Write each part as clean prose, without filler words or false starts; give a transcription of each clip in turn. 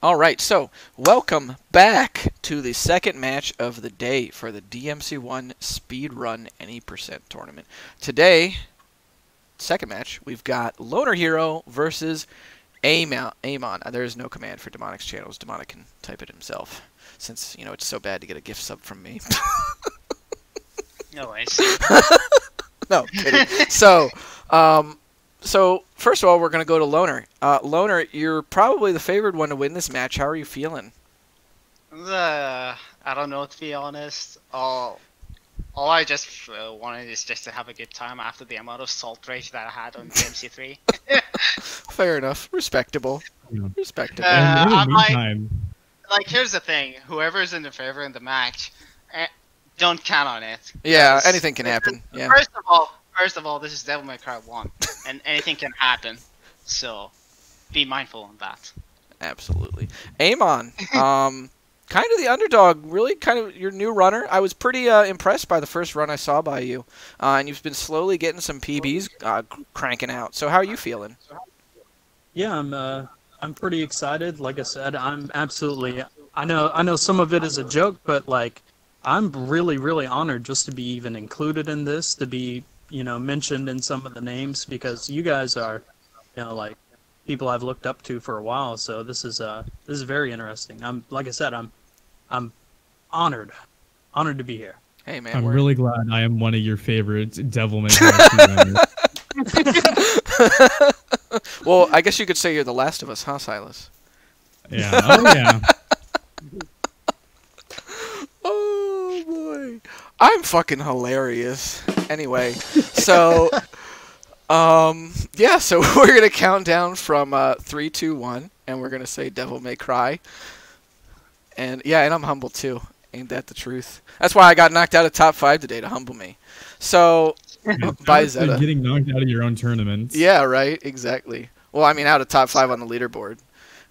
All right, so welcome back to the second match of the day for the DMC1 Speedrun Any Percent tournament. Today, second match, we've got LonerHero versus Aemon. There is no command for Demonic's channels. Demonic can type it himself, since, you know, it's so bad to get a gift sub from me. No way. No, kidding. So first of all, we're going to go to Loner. Loner, you're probably the favored one to win this match. How are you feeling? I don't know, to be honest. All I just wanted is just to have a good time after the amount of salt rage that I had on DMC3. Fair enough. Respectable. Yeah. Respectable. In the meantime, like, here's the thing. Whoever's in the favor in the match, don't count on it. Yeah, anything can happen. Yeah. First of all, this is Devil May Cry 1, and anything can happen. So, be mindful on that. Absolutely. Aemon, kind of the underdog, really kind of your new runner. I was pretty impressed by the first run I saw by you, and you've been slowly getting some PBs cranking out. So how are you feeling? Yeah, I'm pretty excited. Like I said, I'm absolutely. I know some of it is a joke, but like, I'm really honored just to be even included in this, to be, you know, mentioned in some of the names, because you guys are, you know, like, people I've looked up to for a while. So this is very interesting. Like I said, I'm honored to be here. Hey man, I'm really glad I am one of your favorites, Devil May Cry. Well, I guess you could say you're the last of us, huh, Silas? Yeah. Oh yeah. Oh boy, I'm fucking hilarious. Anyway, so yeah, so we're gonna count down from 3, 2, 1, and we're gonna say "Devil May Cry." And yeah, and I'm humble too. Ain't that the truth? That's why I got knocked out of top 5 today, to humble me. So by Zeta, Getting knocked out of your own tournament. yeah, right, exactly. Well, I mean, out of top 5 on the leaderboard.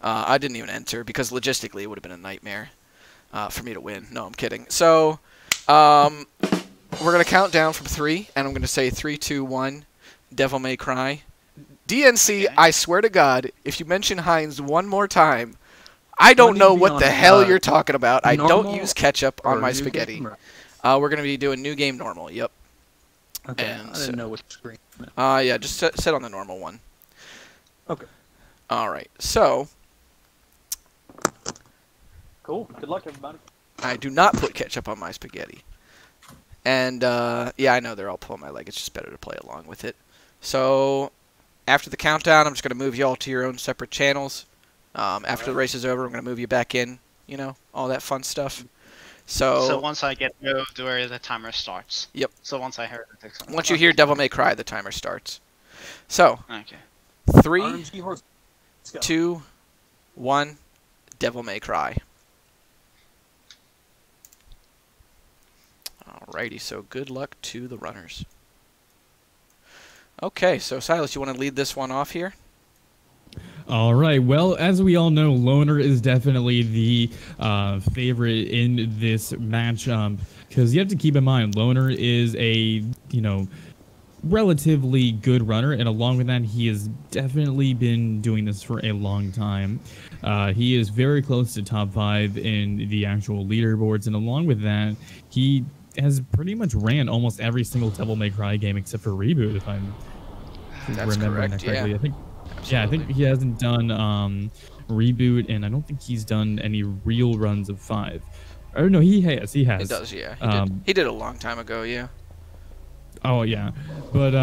I didn't even enter because logistically it would have been a nightmare for me to win. No, I'm kidding. So we're going to count down from 3, and I'm going to say 3, 2, 1, Devil May Cry. DNC, I swear to God, if you mention Heinz one more time, I don't know what the hell you're talking about. I don't use ketchup on my spaghetti. We're going to be doing new game normal, yep. Okay, And I didn't know which screen. yeah, just set on the normal one. Okay. All right, so Cool. Good luck, everybody. I do not put ketchup on my spaghetti. And, yeah, I know they're all pulling my leg. It's just better to play along with it. So, after the countdown, I'm just going to move you all to your own separate channels. After the race is over, I'm going to move you back in. You know, all that fun stuff. So once I get moved, where the timer starts. Yep. So once I hear it. Once you hear Devil May Cry, the timer starts. So, Okay. 3, RNG horse. Let's go. 2, 1, Devil May Cry. Alrighty, so good luck to the runners. Okay, so Silas, you want to lead this one off here? All right. Well, as we all know, Loner is definitely the favorite in this matchup, because you have to keep in mind, Loner is a, you know, relatively good runner, and along with that, he has definitely been doing this for a long time. He is very close to top 5 in the actual leaderboards, and along with that, he has pretty much ran almost every single Devil May Cry game except for Reboot, if I'm remembering that correctly. Yeah. I think he hasn't done Reboot, and I don't think he's done any real runs of 5. Or no, he has. He has. He does, yeah. He did a long time ago, yeah. Oh yeah, but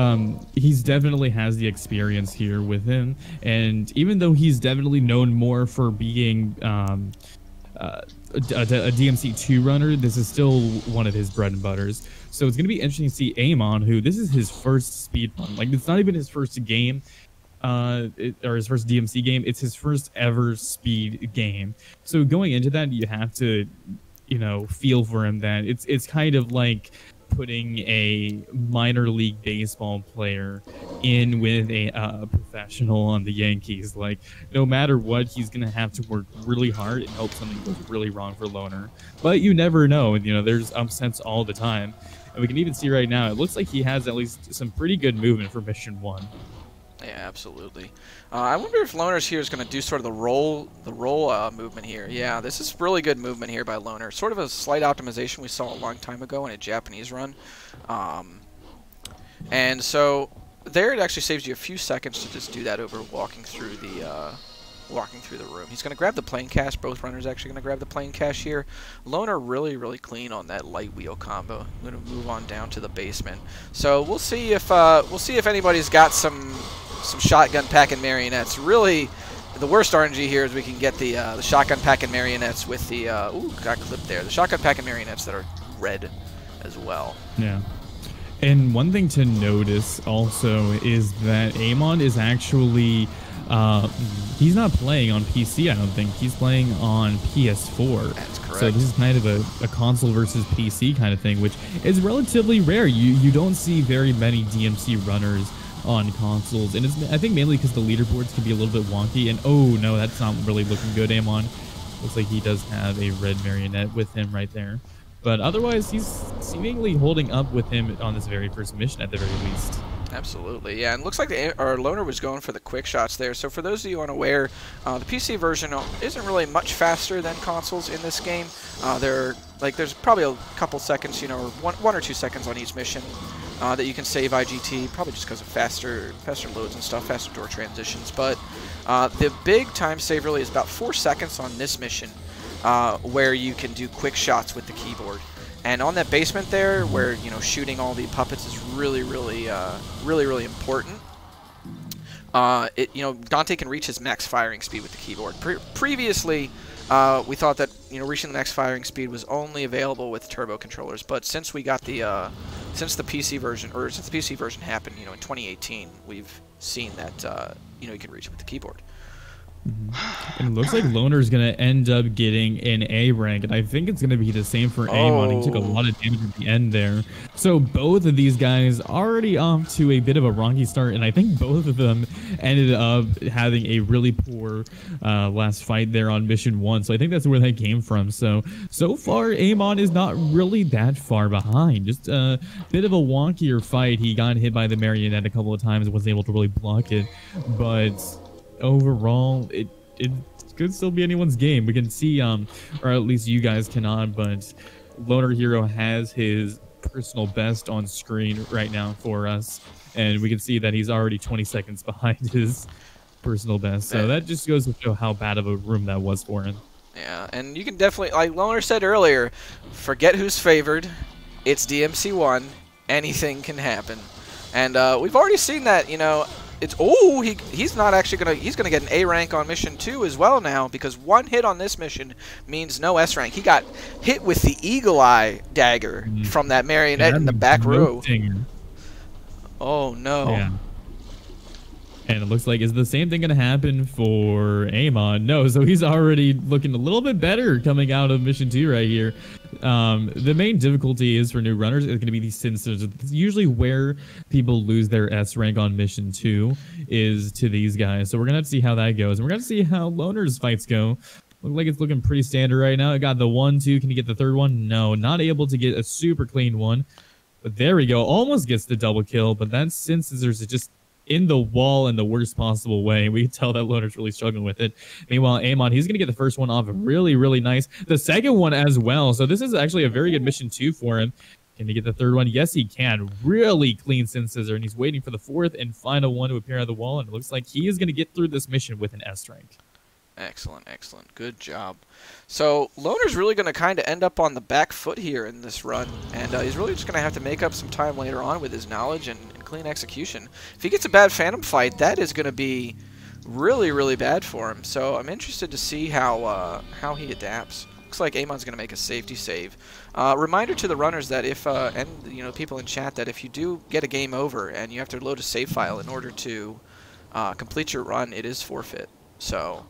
he's definitely has the experience here with him, and even though he's definitely known more for being a DMC2 runner, this is still one of his bread and butters. So it's gonna be interesting to see Aemon, who this is his first speed run. Like, it's not even his first game, or his first DMC game. It's his first ever speed game. So going into that, you have to, you know, feel for him that it's kind of like putting a minor league baseball player in with a professional on the Yankees. Like, no matter what, he's gonna have to work really hard and hope something goes really wrong for Loner. But you never know. You know, there's upsets all the time, and we can even see right now, it looks like he has at least some pretty good movement for Mission 1. Yeah, absolutely. I wonder if Loner's here is going to do sort of the roll movement here. Yeah, this is really good movement here by Loner. Sort of a slight optimization we saw a long time ago in a Japanese run. And so there it actually saves you a few seconds to just do that over walking through the room. He's going to grab the plane cache. Both runners actually going to grab the plane cache here. Loner really clean on that light wheel combo. I'm going to move on down to the basement. So we'll see if anybody's got some shotgun packing marionettes. Really, the worst RNG here is we can get the shotgun packing marionettes with the ooh, got clipped there. The shotgun packing marionettes that are red as well. Yeah. And one thing to notice also is that Aemon is actually he's not playing on PC, I don't think. He's playing on PS4. That's correct. So this is kind of a console versus PC kind of thing, which is relatively rare. You don't see very many DMC runners on consoles, and it's, I think, mainly because the leaderboards can be a little bit wonky. And oh no, that's not really looking good. Aemon looks like he does have a red marionette with him right there. But otherwise, he's seemingly holding up with him on this very first mission at the very least. Absolutely, yeah, and looks like our Loner was going for the quick shots there. So for those of you unaware, the PC version isn't really much faster than consoles in this game. There's probably a couple seconds, you know, or one or 2 seconds on each mission that you can save IGT, probably just because of faster loads and stuff, faster door transitions. But the big time save really is about 4 seconds on this mission, where you can do quick shots with the keyboard. And on that basement there, where, you know, shooting all the puppets is really important. You know, Dante can reach his max firing speed with the keyboard. Previously, we thought that, you know, reaching the max firing speed was only available with turbo controllers. But since we got since the PC version happened, you know, in 2018, we've seen that, you know, you can reach it with the keyboard. And it looks like Loner's going to end up getting an A rank, and I think it's going to be the same for Aemon. He took a lot of damage at the end there. So both of these guys already off to a bit of a rocky start, and I think both of them ended up having a really poor last fight there on Mission 1. So I think that's where that came from. So far, Aemon is not really that far behind. Just a bit of a wonkier fight. He got hit by the marionette a couple of times and wasn't able to really block it, but overall, it could still be anyone's game. We can see, or at least you guys cannot, but LonerHero has his personal best on screen right now for us, and we can see that he's already 20 seconds behind his personal best. So that just goes to show how bad of a room that was for him. Yeah, and you can definitely, like Loner said earlier, forget who's favored. It's DMC1. Anything can happen, and we've already seen that. You know. He's not actually he's gonna get an A rank on mission 2 as well now, because one hit on this mission means no S rank. He got hit with the eagle eye dagger from that marionette in the back row. Oh no. Yeah. And it looks like, is the same thing going to happen for Aemon? No, so he's already looking a little bit better coming out of Mission 2 right here. The main difficulty is for new runners is going to be these sensors. It's usually where people lose their S rank on Mission 2 is to these guys. So we're going to have to see how that goes. And we're going to see how Loner's fights go. Look like it's looking pretty standard right now. It got the 1-2. Can you get the third one? No, not able to get a super clean one. But there we go. Almost gets the double kill, but that sensors is just in the wall in the worst possible way. We can tell that Loner's really struggling with it. Meanwhile, Aemon, he's going to get the first one off really nice. The second one as well. So this is actually a very good mission 2 for him. Can he get the third one? Yes, he can. Really clean scissor, and he's waiting for the fourth and final one to appear on the wall, and it looks like he is going to get through this mission with an S rank. Excellent. Good job. So Loner's really going to kind of end up on the back foot here in this run, and he's really just going to have to make up some time later on with his knowledge and clean execution. If he gets a bad Phantom fight, that is going to be really bad for him. So I'm interested to see how he adapts. Looks like Aemon's going to make a safety save. Reminder to the runners that if and you know, people in chat, that if you do get a game over and you have to load a save file in order to complete your run, it is forfeit. So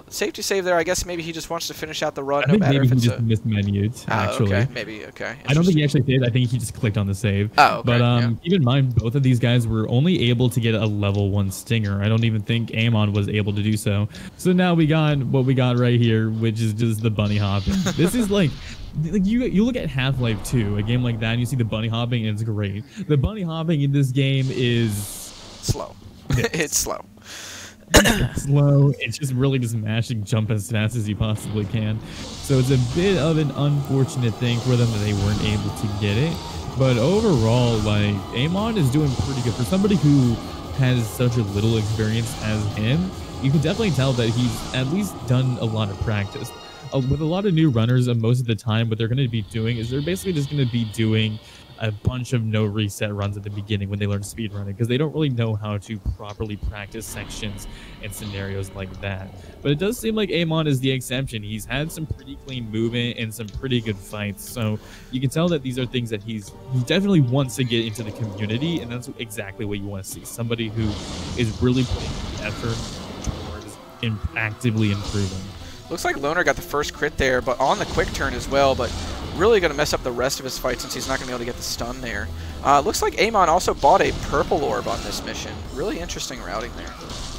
safety save there. I guess maybe he just wants to finish out the run. I think maybe he just mismenued, actually. Okay, maybe, okay. I don't think he actually saved. I think he just clicked on the save. Oh, okay. But keep in mind, both of these guys were only able to get a level 1 stinger. I don't even think Aemon was able to do so. So now we got what we got right here, which is just the bunny hopping. This is like you look at Half-Life 2, a game like that, and you see the bunny hopping, and it's great. The bunny hopping in this game is slow. It's slow. Slow. It's just really just mashing jump as fast as you possibly can. So it's a bit of an unfortunate thing for them that they weren't able to get it. But overall, like, Aemon is doing pretty good. For somebody who has such a little experience as him, you can definitely tell that he's at least done a lot of practice. With a lot of new runners, most of the time, what they're going to be doing is they're basically just going to be doing a bunch of no reset runs at the beginning when they learn speedrunning, because they don't really know how to properly practice sections and scenarios like that. But it does seem like Aemon is the exception. He's had some pretty clean movement and some pretty good fights, so you can tell that these are things that he definitely wants to get into the community, and that's exactly what you want to see. Somebody who is really putting the effort towards actively improving. Looks like Loner got the first crit there, but on the quick turn as well, but really going to mess up the rest of his fight since he's not going to be able to get the stun there. Looks like Aemon also bought a purple orb on this mission. Really interesting routing there.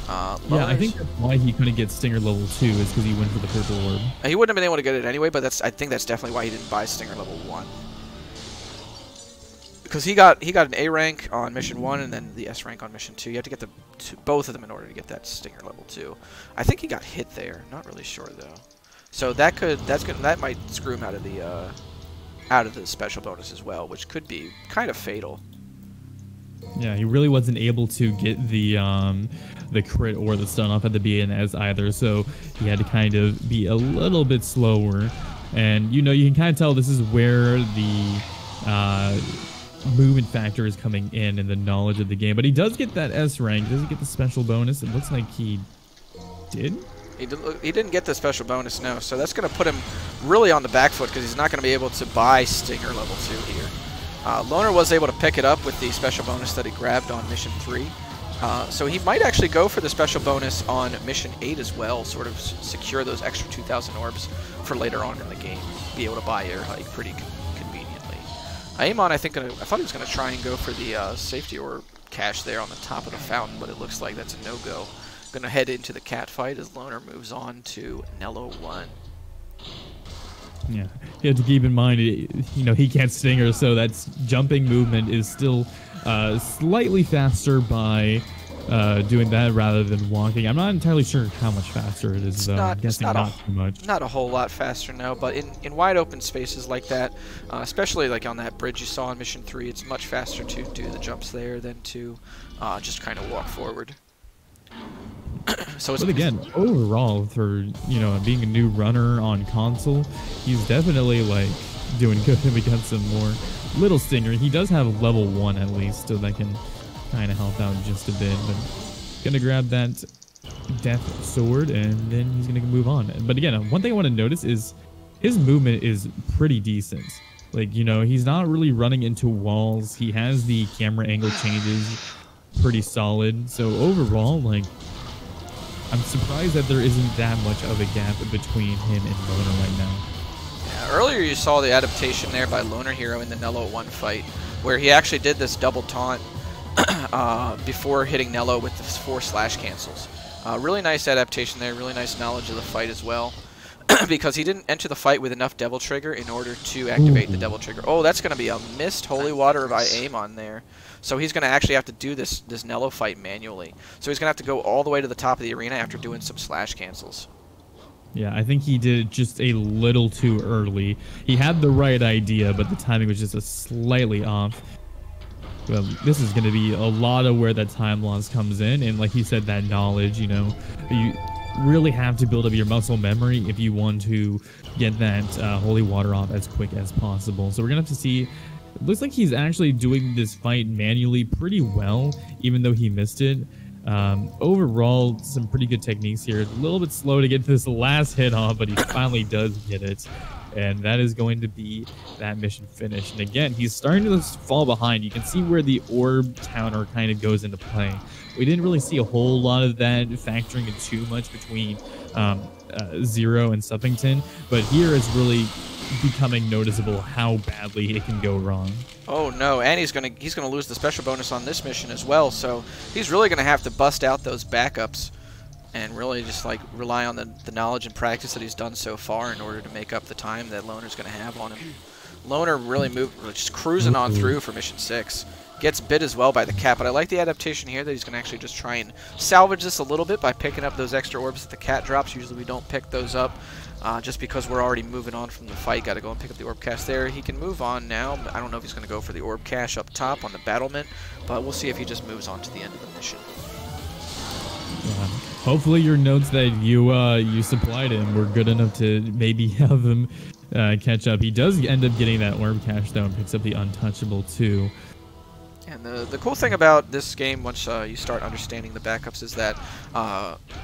Yeah, I think that's why he couldn't get Stinger level 2 is because he went for the purple orb. He wouldn't have been able to get it anyway, but I think that's definitely why he didn't buy Stinger level 1. Because he got an A rank on mission 1 and then the S rank on mission 2. You have to get both of them in order to get that Stinger level 2. I think he got hit there. Not really sure though. So that might screw him out of the special bonus as well, which could be kind of fatal. Yeah, he really wasn't able to get the crit or the stun off at the BNS either, so he had to kind of be a little bit slower. And you can kind of tell this is where the movement factor is coming in and the knowledge of the game. But he does get that S rank. Does he get the special bonus? It looks like he did. He didn't get the special bonus, no. So that's going to put him really on the back foot because he's not going to be able to buy Stinger level 2 here. Loner was able to pick it up with the special bonus that he grabbed on mission 3. So he might actually go for the special bonus on mission 8 as well, sort of secure those extra 2,000 orbs for later on in the game. Be able to buy air hike pretty conveniently. Aemon, I thought he was going to try and go for the safety orb cache there on the top of the fountain, but it looks like that's a no-go. Going to head into the cat fight as Loner moves on to Nello 1. Yeah, you have to keep in mind, he can't Stinger, so that's jumping movement is still slightly faster by doing that rather than walking. I'm not entirely sure how much faster it is, though. I'm guessing not too much. Not a whole lot faster, no, but in wide open spaces like that, especially like on that bridge you saw in Mission 3, it's much faster to do the jumps there than to just kind of walk forward. But again, overall, for being a new runner on console, he's definitely like doing good against some more little Stinger. He does have level 1 at least, so that can kind of help out just a bit. But gonna grab that death sword and then he's gonna move on. But again, one thing I want to notice is his movement is pretty decent. Like, he's not really running into walls. He has the camera angle changes pretty solid. So overall, like, I'm surprised that there isn't that much of a gap between him and Loner right now. Yeah, earlier you saw the adaptation there by LonerHero in the Nello 1 fight, where he actually did this double taunt before hitting Nello with the 4 slash cancels. Really nice adaptation there, really nice knowledge of the fight as well. Because he didn't enter the fight with enough Devil Trigger in order to activate the Devil Trigger. Oh, that's going to be a missed Holy Water by Aemon there. So he's going to actually have to do this Nello fight manually. So he's going to have to go all the way to the top of the arena after doing some slash cancels. Yeah, I think he did it just a little too early. He had the right idea, but the timing was just a slightly off. Well, this is going to be a lot of where that time loss comes in. And like he said, that knowledge, you really have to build up your muscle memory if you want to get that holy water off as quick as possible. So we're gonna have to see. It looks like he's actually doing this fight manually pretty well, even though he missed it. Overall, some pretty good techniques here. A little bit slow to get this last hit off, but he finally does get it. And that is going to be that mission finished. And again, he's starting to fall behind. You can see where the orb counter kind of goes into play. We didn't really see a whole lot of that factoring in too much between Zero and Suppington, but here it's really becoming noticeable how badly it can go wrong. Oh no, and he's gonna lose the special bonus on this mission as well, so he's really gonna have to bust out those backups and really just like rely on the knowledge and practice that he's done so far in order to make up the time that Loner's gonna have on him. Loner really just cruising on through for mission 6. gets bit as well by the cat, but I like the adaptation here that he's going to actually just try and salvage this a little bit by picking up those extra orbs that the cat drops. Usually we don't pick those up just because we're already moving on from the fight. Got to go and pick up the orb cache there. He can move on now. I don't know if he's going to go for the orb cache up top on the battlement, but we'll see if he just moves on to the end of the mission. Yeah. Hopefully your notes that you supplied him were good enough to maybe have him catch up. He does end up getting that orb cache though and picks up the untouchable too. And the cool thing about this game, once you start understanding the backups, is that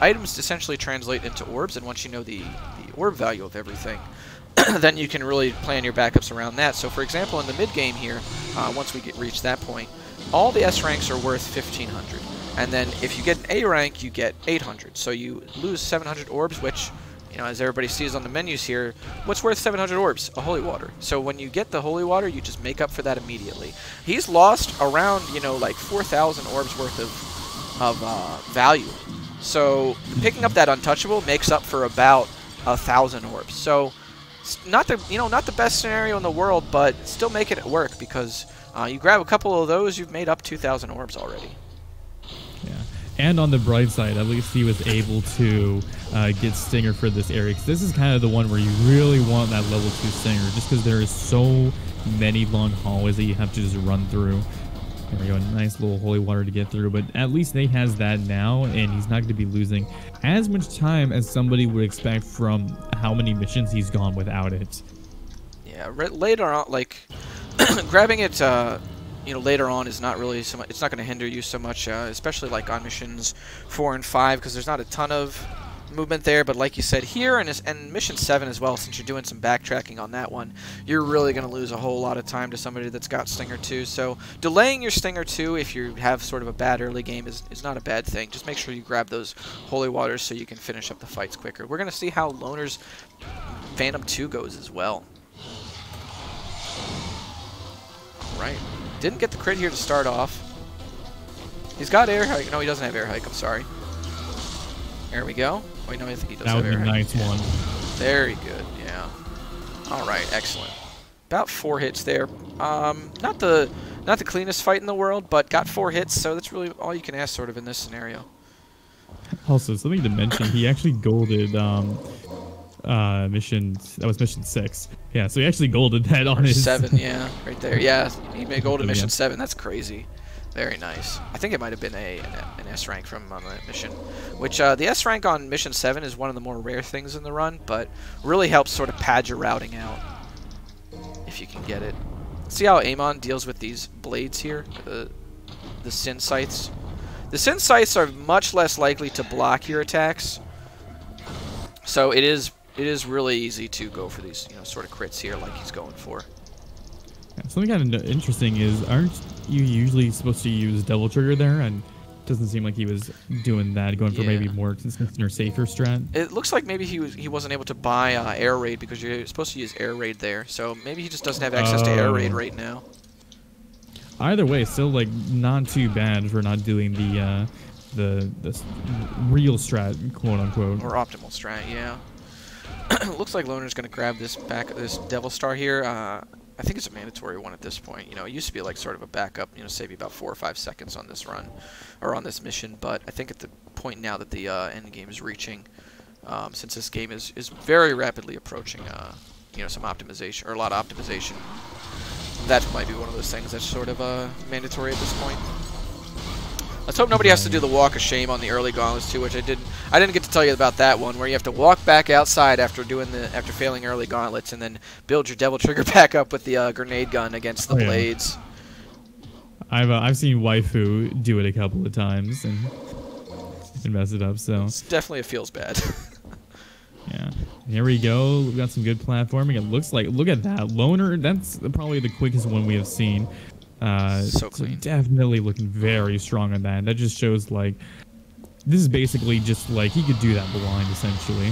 items essentially translate into orbs, and once you know the orb value of everything, then you can really plan your backups around that. So for example, in the mid-game here, once we reach that point, all the S ranks are worth 1,500. And then if you get an A rank, you get 800. So you lose 700 orbs, which, you know, as everybody sees on the menus here, what's worth 700 orbs? A holy water. So when you get the holy water, you just make up for that immediately. He's lost around, you know, like 4,000 orbs worth of value. So picking up that untouchable makes up for about 1,000 orbs. So not the best scenario in the world, but still making it work because you grab a couple of those, you've made up 2,000 orbs already. Yeah. And on the bright side, at least he was able to get Stinger for this area. Because this is kind of the one where you really want that level 2 Stinger, just because there is so many long hallways that you have to just run through. There we go, nice little holy water to get through. But at least Nate has that now, and he's not going to be losing as much time as somebody would expect from how many missions he's gone without it. Yeah, later on, like, grabbing it... you know, later on is not really so much, it's not going to hinder you so much, especially like on missions 4 and 5, because there's not a ton of movement there. But like you said, here and mission 7 as well, since you're doing some backtracking on that one, you're really going to lose a whole lot of time to somebody that's got Stinger 2. So delaying your Stinger 2 if you have sort of a bad early game is not a bad thing. Just make sure you grab those holy waters so you can finish up the fights quicker. We're going to see how Loner's Phantom 2 goes as well. All right. Didn't get the crit here to start off. He's got air hike. No, he doesn't have air hike. I'm sorry. There we go. Wait, no, I think he does have air hike. That would be a nice one. Very good. Yeah. All right. Excellent. About 4 hits there. Not the cleanest fight in the world, but got 4 hits, so that's really all you can ask sort of in this scenario. Also, something to mention, he actually golded mission 6. Yeah, so he actually golded that on his 7. Yeah, right there. Yeah, he made gold in mission 7. That's crazy. Very nice. I think it might have been an S rank from on that mission, which the S rank on mission 7 is one of the more rare things in the run, but really helps sort of pad your routing out if you can get it. See how Aemon deals with these blades here, the Sin Scythes. The Sin Scythes are much less likely to block your attacks, so it is really easy to go for these, you know, sort of crits here like he's going for. Yeah, something kind of interesting is, aren't you usually supposed to use double trigger there? And it doesn't seem like he was doing that, going for maybe more consistent or safer strat. It looks like maybe he wasn't able to buy air raid because you're supposed to use air raid there. So maybe he just doesn't have access to air raid right now. Either way, still like not too bad for not doing the real strat, quote unquote, or optimal strat. Yeah. Looks like Loner's going to grab this Devil Star here. I think it's a mandatory one at this point. You know, it used to be like sort of a backup, you know, save you about 4 or 5 seconds on this run, or on this mission. But I think at the point now that the end game is reaching, since this game is very rapidly approaching, you know, some optimization, or a lot of optimization, that might be one of those things that's sort of mandatory at this point. Let's hope nobody has to do the walk of shame on the early gauntlets too, which I didn't get to tell you about that one, where you have to walk back outside after failing early gauntlets, and then build your devil trigger back up with the grenade gun against the blades. I've seen Waifu do it a couple of times and mess it up. So it definitely feels bad. Yeah. Here we go. We've got some good platforming. It looks like, look at that. Loner, that's probably the quickest one we have seen. So clean. Definitely looking very strong on that. That just shows, like, this is basically just like he could do that blind essentially.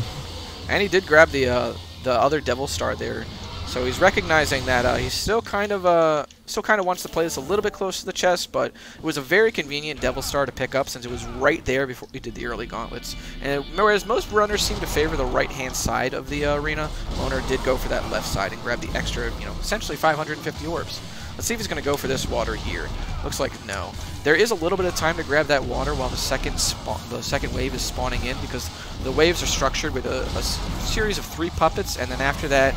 And he did grab the other Devil Star there, so he's recognizing that he's still kind of wants to play this a little bit close to the chest, but it was a very convenient Devil Star to pick up since it was right there before we did the early gauntlets. And whereas most runners seem to favor the right-hand side of the arena, Loner did go for that left side and grab the extra, you know, essentially 550 orbs. Let's see if he's going to go for this water here. Looks like no. There is a little bit of time to grab that water while the second wave is spawning in, because the waves are structured with a series of 3 puppets, and then after that,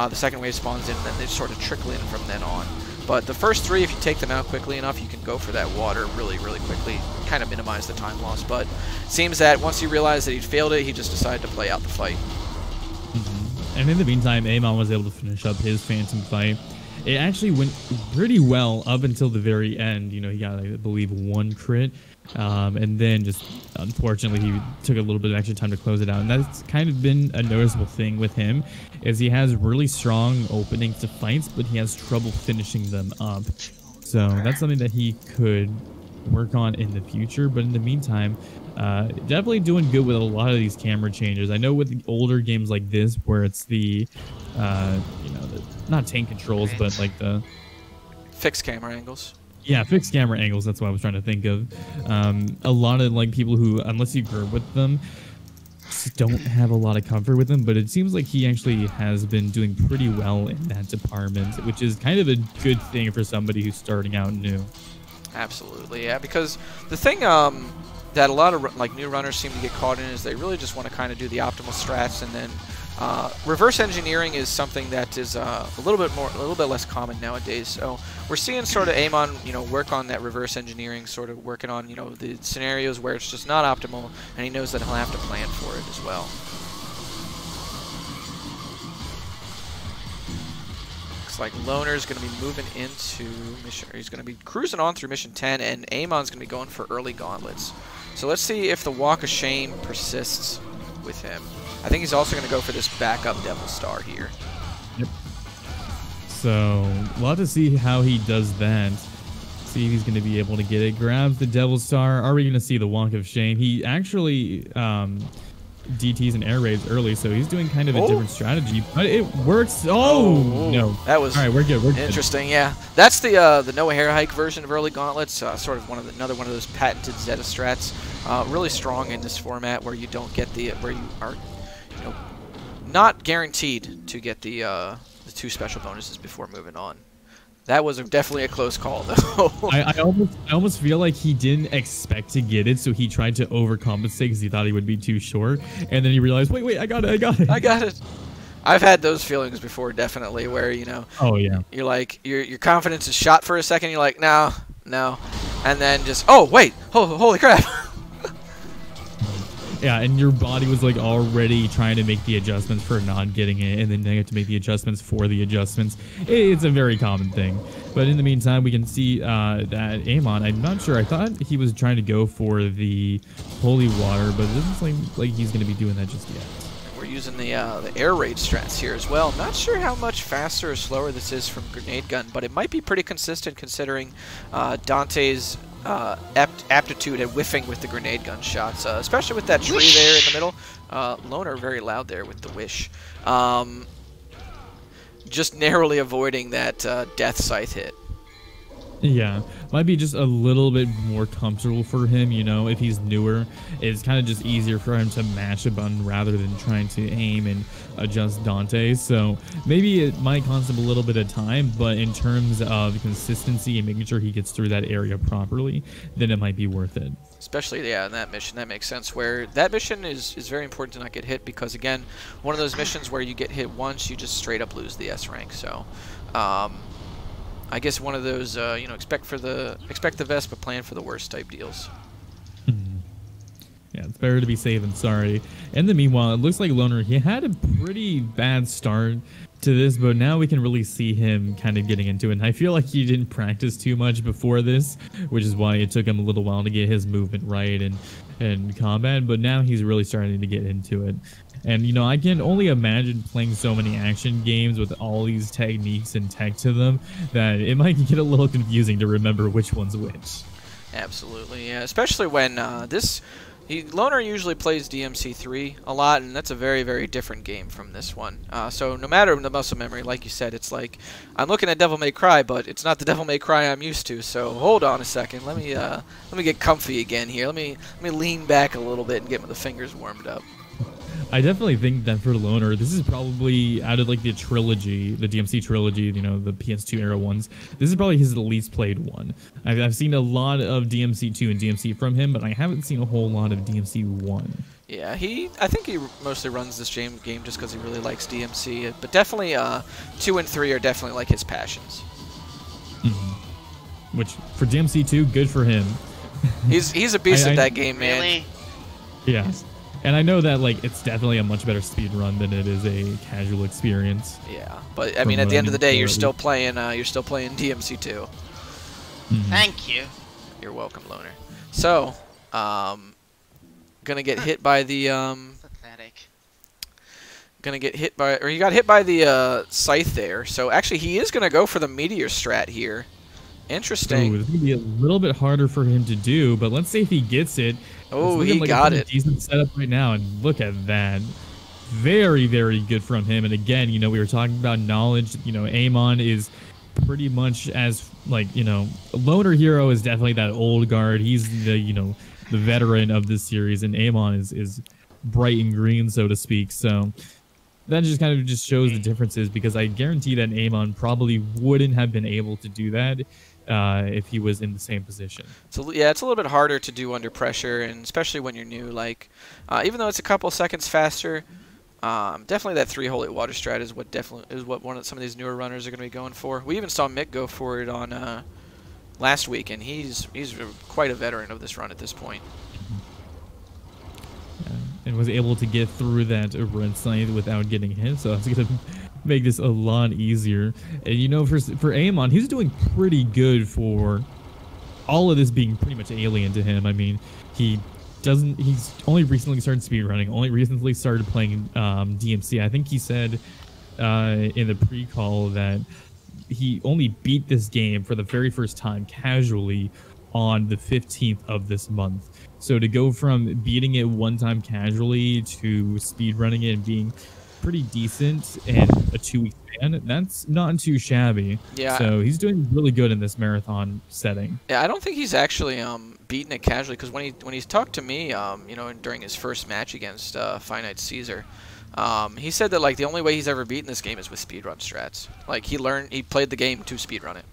the second wave spawns in, and then they sort of trickle in from then on. But the first 3, if you take them out quickly enough, you can go for that water really, really quickly, kind of minimize the time loss. But it seems that once he realized that he'd failed it, he just decided to play out the fight. And in the meantime, Aemon was able to finish up his Phantom fight. It actually went pretty well up until the very end. You know, he got, I believe, 1 crit. And then just, unfortunately, he took a little bit of extra time to close it out. And that's kind of been a noticeable thing with him, is he has really strong openings to fights, but he has trouble finishing them up. So that's something that he could work on in the future. But in the meantime, definitely doing good with a lot of these camera changes. I know with the older games like this, where it's the, you know, not tank controls, but like the fixed camera angles. Yeah, fixed camera angles. That's what I was trying to think of. A lot of like people who, unless you grew up with them, don't have a lot of comfort with them. But it seems like he actually has been doing pretty well in that department, which is kind of a good thing for somebody who's starting out new. Absolutely, yeah. Because the thing that a lot of like new runners seem to get caught in is they really just want to kind of do the optimal strats, and then reverse engineering is something that is a little bit less common nowadays. So we're seeing sort of Aemon, you know, work on that reverse engineering, sort of working on, you know, the scenarios where it's just not optimal, and he knows that he'll have to plan for it as well. Looks like Loner's going to be moving into mission. He's going to be cruising on through mission 10, and Aemon's going to be going for early gauntlets. So let's see if the Walk of Shame persists with him. I think he's also going to go for this backup Devil Star here. Yep. So we'll have to see how he does that. See if he's going to be able to get it. Grabs the Devil Star. Are we going to see the Walk of Shame? He actually DTs and air raids early, so he's doing kind of a different strategy, but it works. No. That was all right. We're good. We're interesting. Good. Yeah, that's the LonerHero hike version of early gauntlets. Sort of another one of those patented Zeta strats. Really strong in this format, where you don't get where you are, you know, not guaranteed to get the 2 special bonuses before moving on. That was definitely a close call, though. I almost feel like he didn't expect to get it, so he tried to overcompensate because he thought he would be too short, and then he realized, wait, I got it. I've had those feelings before, definitely, where, you know, you're like, your confidence is shot for a second, you're like, no, and then just, holy crap. Yeah, and your body was like already trying to make the adjustments for not getting it, and then you have to make the adjustments for the adjustments. It's a very common thing. But in the meantime, we can see that Aemon, I'm not sure, I thought he was trying to go for the holy water, but it doesn't seem like he's going to be doing that just yet. We're using the air raid strats here as well. Not sure how much faster or slower this is from Grenade Gun, but it might be pretty consistent considering Dante's aptitude at whiffing with the grenade gun shots, especially with that tree there in the middle. Loner very loud there with the wish. Just narrowly avoiding that death scythe hit. Yeah, might be just a little bit more comfortable for him, you know, if he's newer. It's kind of just easier for him to mash a button rather than trying to aim and adjust Dante. So maybe it might cost him a little bit of time, but in terms of consistency and making sure he gets through that area properly, then it might be worth it. Especially, yeah, in that mission, that makes sense, where that mission is very important to not get hit, because, again, one of those missions where you get hit once, you just straight up lose the S rank. So, I guess one of those, you know, expect the best but plan for the worst type deals. Yeah, it's better to be safe than sorry. In the meanwhile, it looks like Loner, he had a pretty bad start to this, but now we can really see him kind of getting into it. And I feel like he didn't practice too much before this, which is why it took him a little while to get his movement right and combat, but now he's really starting to get into it. And, you know, I can only imagine playing so many action games with all these techniques and tech to them that it might get a little confusing to remember which one's which. Absolutely, yeah. Especially when Loner usually plays DMC3 a lot, and that's a very, very different game from this one. So no matter the muscle memory, like you said, it's like, I'm looking at Devil May Cry, but it's not the Devil May Cry I'm used to. So hold on a second. Let me get comfy again here. Let me lean back a little bit and get the fingers warmed up. I definitely think that for Loner, this is probably out of like the trilogy, the DMC trilogy, you know, the PS2 era ones. This is probably his least played one. I've seen a lot of DMC2 and DMC from him, but I haven't seen a whole lot of DMC1. Yeah, I think he mostly runs this game just because he really likes DMC. But definitely, 2 and 3 are definitely like his passions. Which for DMC2, good for him. He's a beast at that game, man. Really? Yes. And I know that like it's definitely a much better speed run than it is a casual experience. Yeah, but I mean, at the end of the day, you're still playing DMC2. Thank you. You're welcome, Loner. So, gonna get hit by the Pathetic. he got hit by the scythe there. So actually, he is gonna go for the meteor strat here. Interesting. Ooh, it's gonna be a little bit harder for him to do, but let's say if he gets it. Oh, he got it. Decent setup right now, and look at that. Very, very good from him. And again, you know, we were talking about knowledge. You know, Aemon is pretty much as like, you know, LonerHero is definitely that old guard. He's the, you know, the veteran of this series, and Aemon is bright and green, so to speak. So that just kind of just shows the differences, because I guarantee that Aemon probably wouldn't have been able to do that if he was in the same position. So yeah, it's a little bit harder to do under pressure, and especially when you're new. Like, even though it's a couple seconds faster, definitely that 3 holy water strat is what some of these newer runners are going to be going for. We even saw Mick go for it on last week, and he's quite a veteran of this run at this point. And was able to get through that red scythe without getting hit, so that's going to make this a lot easier. And you know, for Aemon, he's doing pretty good for all of this being pretty much alien to him. I mean, he's only recently started speedrunning, only recently started playing DMC. I think he said in the pre-call that he only beat this game for the very first time casually on the 15th of this month. So to go from beating it one time casually to speedrunning it and being pretty decent in a 2-week span, that's not too shabby. Yeah. So he's doing really good in this marathon setting. Yeah, I don't think he's actually beaten it casually, because when he's talked to me, you know, during his first match against Finite Caesar, he said that like the only way he's ever beaten this game is with speedrun strats. Like he played the game to speedrun it.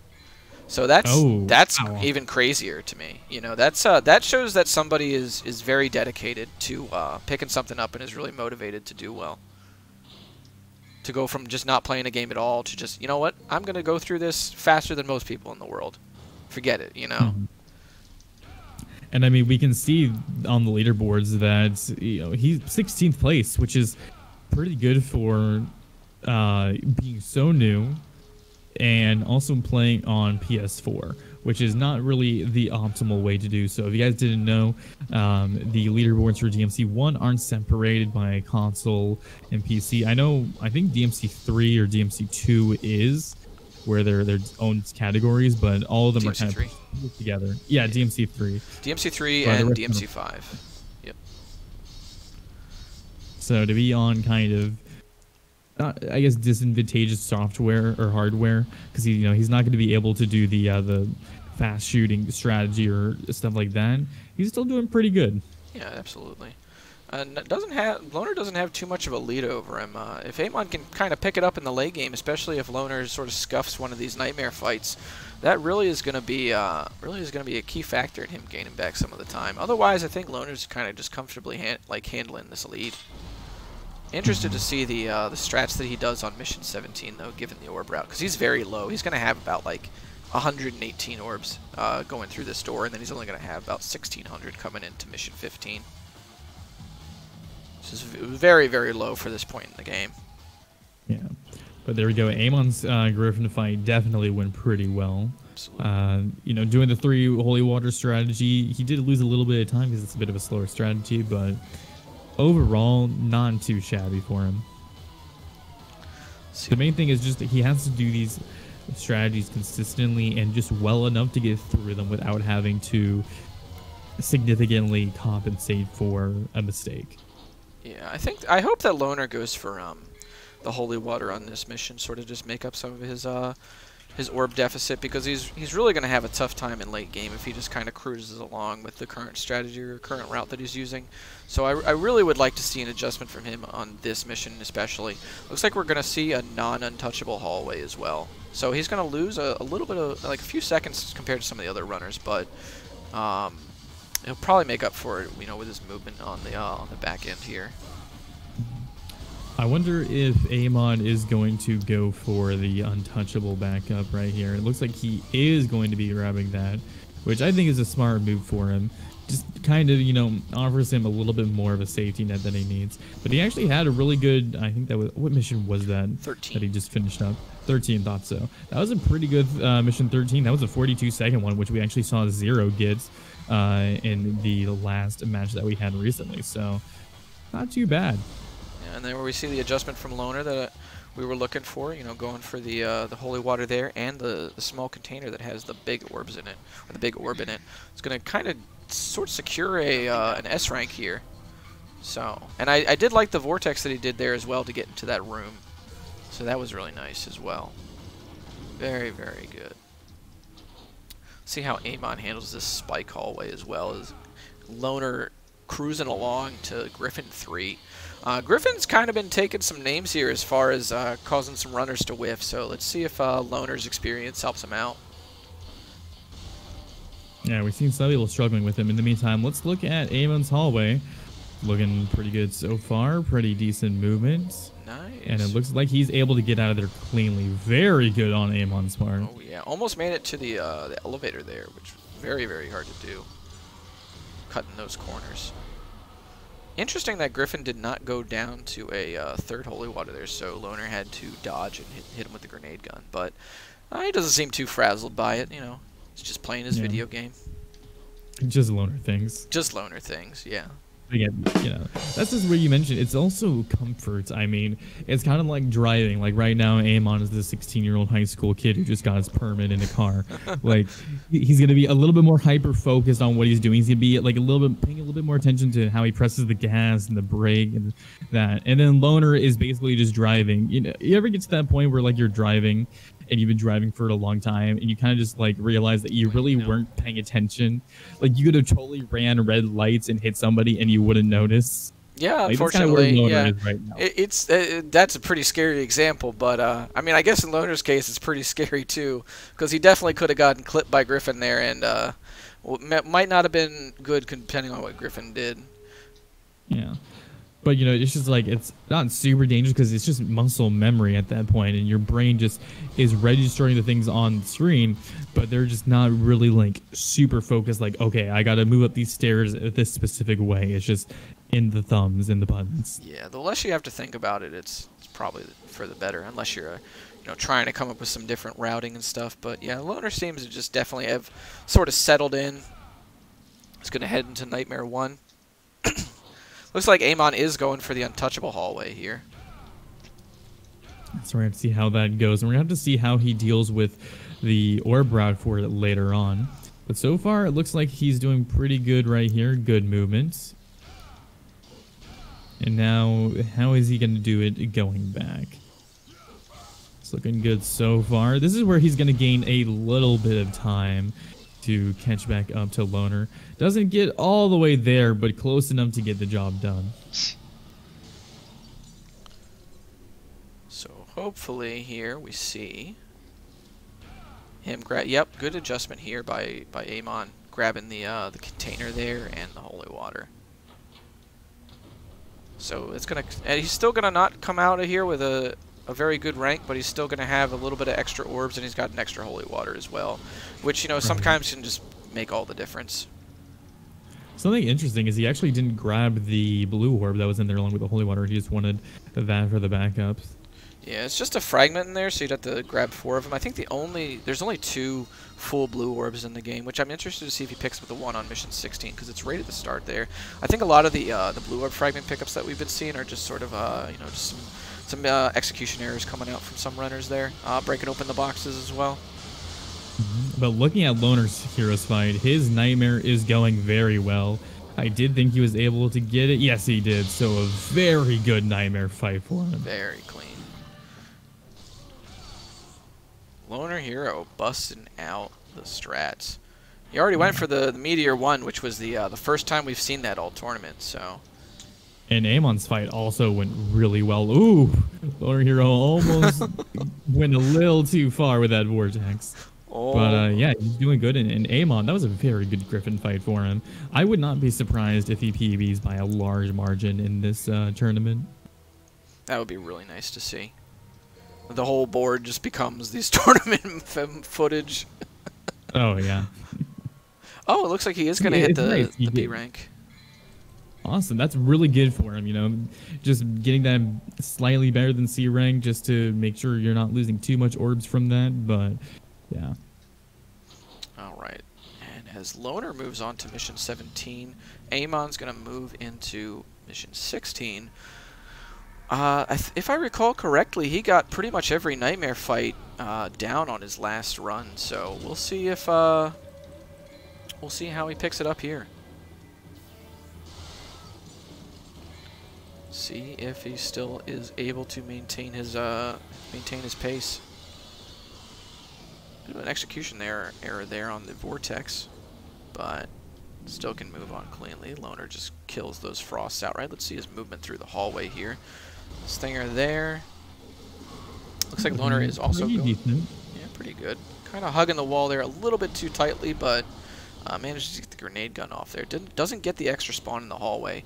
So that's even crazier to me. You know, that shows that somebody is very dedicated to picking something up and is really motivated to do well. To go from just not playing a game at all to just, you know what, I'm gonna go through this faster than most people in the world. Forget it, you know. And I mean, we can see on the leaderboards that, you know, he's 16th place, which is pretty good for being so new. And also playing on PS4, which is not really the optimal way to do so. If you guys didn't know, the leaderboards for DMC1 aren't separated by console and PC. I think DMC3 or DMC2 is, where they're their own categories, but all of them are kind of put together. Yeah, DMC3. DMC3 and DMC5. Yep. So to be on kind of, I guess, disadvantageous software or hardware, because he's not going to be able to do the fast shooting strategy or stuff like that. He's still doing pretty good. Yeah, absolutely. Loner doesn't have too much of a lead over him. If Aemon can kind of pick it up in the late game, especially if Loner sort of scuffs one of these nightmare fights, that really is going to be a key factor in him gaining back some of the time. Otherwise, I think Loner's kind of just comfortably handling this lead. Interested to see the strats that he does on mission 17 though, given the orb route, because he's very low. He's going to have about like 118 orbs going through this door, and then he's only going to have about 1,600 coming into mission 15. This is very, very low for this point in the game. Yeah, but there we go. Aemon's Griffin fight definitely went pretty well. Absolutely. Doing the 3 holy water strategy, he did lose a little bit of time because it's a bit of a slower strategy, but overall, not too shabby for him. The main thing is just that he has to do these strategies consistently and just well enough to get through them without having to significantly compensate for a mistake. Yeah, I hope that Loner goes for the holy water on this mission, sort of just make up some of his orb deficit, because he's really going to have a tough time in late game if he just kind of cruises along with the current strategy or current route that he's using. So I really would like to see an adjustment from him on this mission especially. Looks like we're going to see a non-untouchable hallway as well. So he's going to lose a little bit of, like a few seconds compared to some of the other runners, but he'll probably make up for it, you know, with his movement on the back end here. I wonder if Aemon is going to go for the untouchable backup right here. It looks like he is going to be grabbing that, which I think is a smart move for him. Just kind of, you know, offers him a little bit more of a safety net than he needs. But he actually had a really good, I think that was, what mission was that? 13. That he just finished up. 13, thought so. That was a pretty good mission 13. That was a 42-second one, which we actually saw Zero get in the last match that we had recently. So, not too bad. And then where we see the adjustment from Loner that we were looking for, you know, going for the holy water there and the small container that has the big orbs in it, or the big orb in it. It's going to kind of sort of secure an S rank here. So, and I did like the vortex that he did there as well to get into that room. So that was really nice as well. Very, very good. See how Aemon handles this spike hallway as well as Loner cruising along to Griffin 3. Griffin's kind of been taking some names here as far as causing some runners to whiff, so let's see if Loner's experience helps him out. Yeah, we've seen some people struggling with him. In the meantime, let's look at Aemon's hallway. Looking pretty good so far. Pretty decent movement. Nice. And it looks like he's able to get out of there cleanly. Very good on Aemon's part. Oh yeah, almost made it to the elevator there, which was very, very hard to do. Cutting those corners. Interesting that Griffin did not go down to a third holy water there, so Loner had to dodge and hit him with the grenade gun. But he doesn't seem too frazzled by it, you know. He's just playing his video game. Just Loner things. Just Loner things, yeah. Again, you know, that's just where you mentioned it's also comfort. I mean, it's kind of like driving. Like right now, Aemon is the 16-year-old high school kid who just got his permit in a car. Like he's gonna be a little bit more hyper focused on what he's doing. He's gonna be like paying a little bit more attention to how he presses the gas and the brake and that. And then Loner is basically just driving. You know, you ever get to that point where like you're driving and you've been driving for a long time and you kind of just like realize that you really weren't paying attention. Like you could have totally ran red lights and hit somebody and you wouldn't notice. Yeah, like, unfortunately, yeah. Right now. That's a pretty scary example, but I mean, I guess in Loner's case, it's pretty scary too, because he definitely could have gotten clipped by Griffin there, and might not have been good depending on what Griffin did. Yeah. But, you know, it's just like, it's not super dangerous because it's just muscle memory at that point, and your brain just is registering the things on the screen, but they're just not really, like, super focused, like, okay, I got to move up these stairs this specific way. It's just in the thumbs and the buttons. Yeah, the less you have to think about it, it's probably for the better, unless you're, you know, trying to come up with some different routing and stuff. But, yeah, Loner seems to just definitely have sort of settled in. It's going to head into Nightmare 1. Looks like Aemon is going for the untouchable hallway here. So we're going to see how that goes. And we're going to have to see how he deals with the orb route for it later on. But so far, it looks like he's doing pretty good right here. Good movements. And now, how is he going to do it going back? It's looking good so far. This is where he's going to gain a little bit of time to catch back up to Loner. Doesn't get all the way there, but close enough to get the job done. So hopefully here we see him grab. Yep, good adjustment here by Aemon, grabbing the container there and the holy water. So it's gonna, and he's still gonna not come out of here with a very good rank, but he's still going to have a little bit of extra orbs, and he's got an extra holy water as well, which, you know, sometimes can just make all the difference. Something interesting is he actually didn't grab the blue orb that was in there along with the holy water. He just wanted that for the backups. Yeah, it's just a fragment in there, so you'd have to grab 4 of them. I think there's only 2 full blue orbs in the game, which I'm interested to see if he picks up the one on mission 16, because it's right at the start there. I think a lot of the blue orb fragment pickups that we've been seeing are just sort of you know, just some execution errors coming out from some runners there, breaking open the boxes as well. But looking at Loner's Heroes fight, his Nightmare is going very well. I did think he was able to get it. Yes, he did. So a very good Nightmare fight for him. Very clean. LonerHero busting out the strats. He already went for the Meteor 1, which was the first time we've seen that all tournament, so. And Aemon's fight also went really well. Ooh, LonerHero almost went a little too far with that Vortex. Oh. But yeah, he's doing good. And Aemon, that was a very good Griffin fight for him. I would not be surprised if he PBs by a large margin in this tournament. That would be really nice to see. The whole board just becomes these tournament footage. Oh, yeah. Oh, it looks like he is going to hit the B rank. Awesome. That's really good for him, you know. Just getting that slightly better than C rank just to make sure you're not losing too much orbs from that. But, yeah. All right. And as Loner moves on to mission 17, Aemon's going to move into mission 16. If I recall correctly, he got pretty much every Nightmare fight down on his last run. So we'll see if we'll see how he picks it up here. See if he still is able to maintain his pace. Bit of an execution error there on the Vortex, but still can move on cleanly. Loner just kills those frosts outright. Let's see his movement through the hallway here. Stinger there. Looks like Loner is also going, yeah, pretty good. Kind of hugging the wall there a little bit too tightly, but manages to get the grenade gun off there. Doesn't get the extra spawn in the hallway.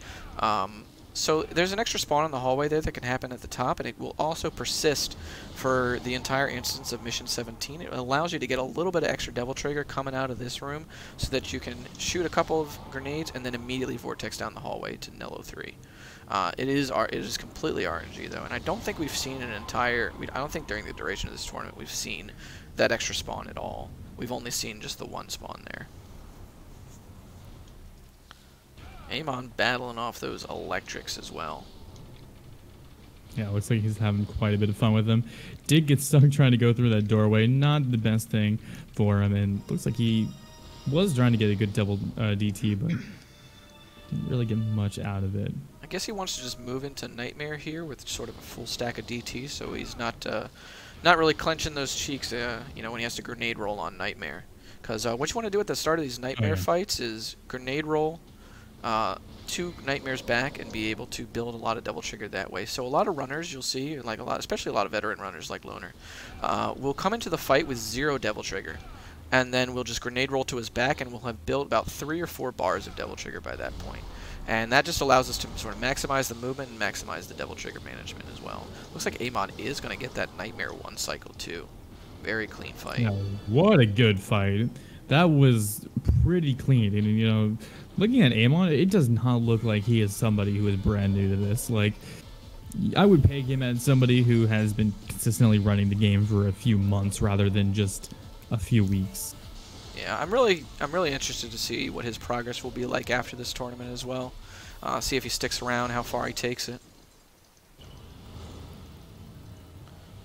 So there's an extra spawn in the hallway there that can happen at the top, and it will also persist for the entire instance of mission 17. It allows you to get a little bit of extra Devil Trigger coming out of this room so that you can shoot a couple of grenades and then immediately Vortex down the hallway to Nello 3. It is completely RNG though, and I don't think we've seen I don't think during the duration of this tournament we've seen that extra spawn at all. We've only seen just the one spawn there. Aemon battling off those electrics as well. Yeah, looks like he's having quite a bit of fun with them. Did get stuck trying to go through that doorway. Not the best thing for him, and looks like he was trying to get a good double DT, but didn't really get much out of it. I guess he wants to just move into Nightmare here with sort of a full stack of DT, so he's not really clenching those cheeks, you know, when he has to grenade roll on Nightmare. Because what you want to do at the start of these Nightmare fights is grenade roll 2 Nightmares back and be able to build a lot of Devil Trigger that way. So a lot of runners you'll see, like especially a lot of veteran runners like Loner, will come into the fight with 0 Devil Trigger. And then we'll just grenade roll to his back and we'll have built about 3 or 4 bars of Devil Trigger by that point. And that just allows us to sort of maximize the movement and maximize the Devil Trigger management as well. Looks like Aemon is going to get that Nightmare 1 cycle too. Very clean fight. Yeah, what a good fight. That was pretty clean. And, you know, looking at Aemon, it does not look like he is somebody who is brand new to this. Like, I would peg him as somebody who has been consistently running the game for a few months rather than just a few weeks. Yeah, I'm really interested to see what his progress will be like after this tournament as well. See if he sticks around, how far he takes it.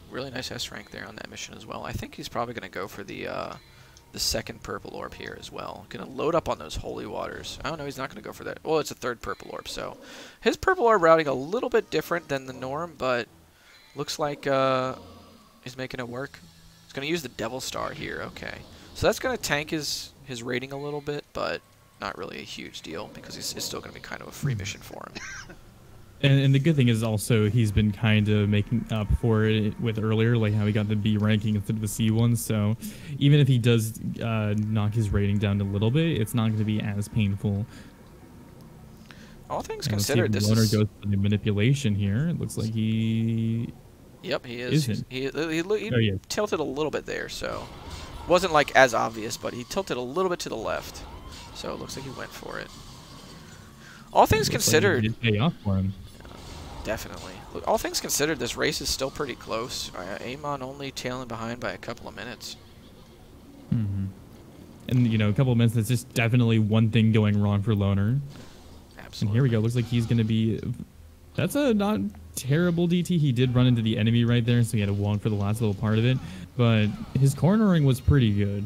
Really nice S rank there on that mission as well. I think he's probably going to go for the second purple orb here as well. Going to load up on those holy waters. Oh no, he's not going to go for that. Well, it's a third purple orb, so his purple orb routing a little bit different than the norm, but looks like he's making it work. He's going to use the Devil Star here. Okay, so that's going to tank his rating a little bit, but not really a huge deal because it's still going to be kind of a free mission for him. And the good thing is also he's been kind of making up for it with earlier, like how he got the B ranking instead of the C one. So even if he does knock his rating down a little bit, it's not going to be as painful. All things considered, this Loner is... goes for the manipulation here. It looks like he... Yep, he is. He yeah. tilted a little bit there, so... Wasn't like as obvious, but he tilted a little bit to the left. So it looks like he went for it. All things considered... Like it did pay off for him. Definitely. Look, all things considered, this race is still pretty close. Aemon only tailing behind by a couple of minutes. Mm-hmm. And, you know, a couple of minutes, that's just definitely one thing going wrong for Loner. Absolutely. And here we go. Looks like he's going to be... That's a not terrible DT. He did run into the enemy right there, so he had to walk for the last little part of it. But his cornering was pretty good.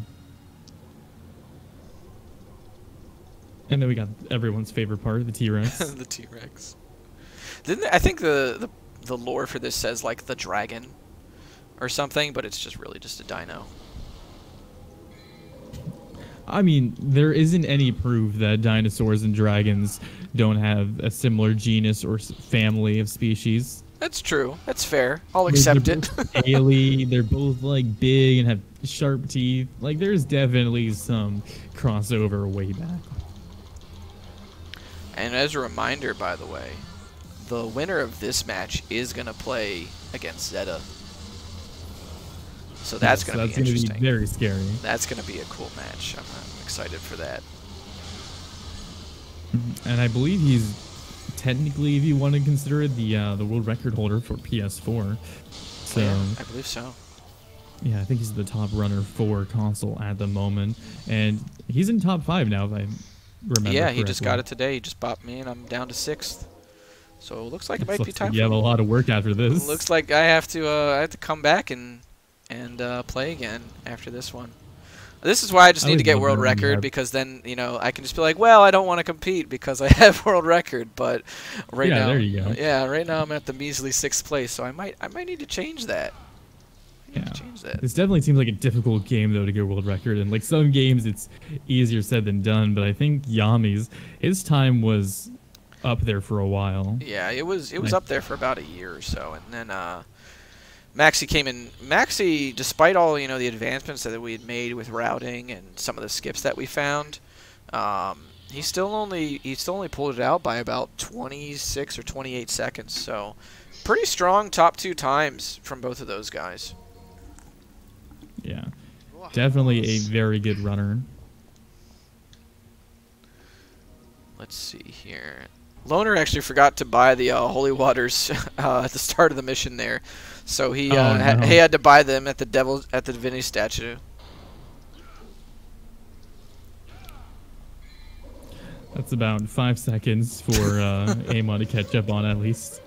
And then we got everyone's favorite part, the T-Rex. The T-Rex. I think the lore for this says like the dragon, or something, but it's just really just a dino. I mean, there isn't any proof that dinosaurs and dragons don't have a similar genus or family of species. That's true. That's fair. I'll accept They're it. both scaly, they're both like big and have sharp teeth. Like there's definitely some crossover way back. And as a reminder, by the way, the winner of this match is going to play against Zeta. So that's going to be interesting. Gonna be very scary. That's going to be a cool match. I'm excited for that. And I believe he's technically, if you want to consider it, the world record holder for PS4. So yeah, I believe so. Yeah, I think he's the top runner for console at the moment, and he's in top 5 now, if I remember. Yeah, correctly. he just got it today. He just bopped me, and I'm down to 6th. So it looks like it might be time. You have a lot of work after this. Looks like I have to come back and play again after this one. This is why I just need to get world record, because then, you know, I can just be like, well, I don't want to compete because I have world record, but right now, there you go. Yeah, right now I'm at the measly 6th place, so I might need to change that. Change that. This definitely seems like a difficult game though to get world record, and like some games it's easier said than done, but I think Yami's, his time was up there for a while. Yeah, it was up there for about a year or so, and then Maxi came in. Maxi, despite all, you know, the advancements that we had made with routing and some of the skips that we found, he still only pulled it out by about 26 or 28 seconds. So pretty strong top 2 times from both of those guys. Yeah, definitely a very good runner. Let's see here. Loner actually forgot to buy the holy waters at the start of the mission there, so he he had to buy them at the divinity statue. That's about 5 seconds for Aemon to catch up on at least.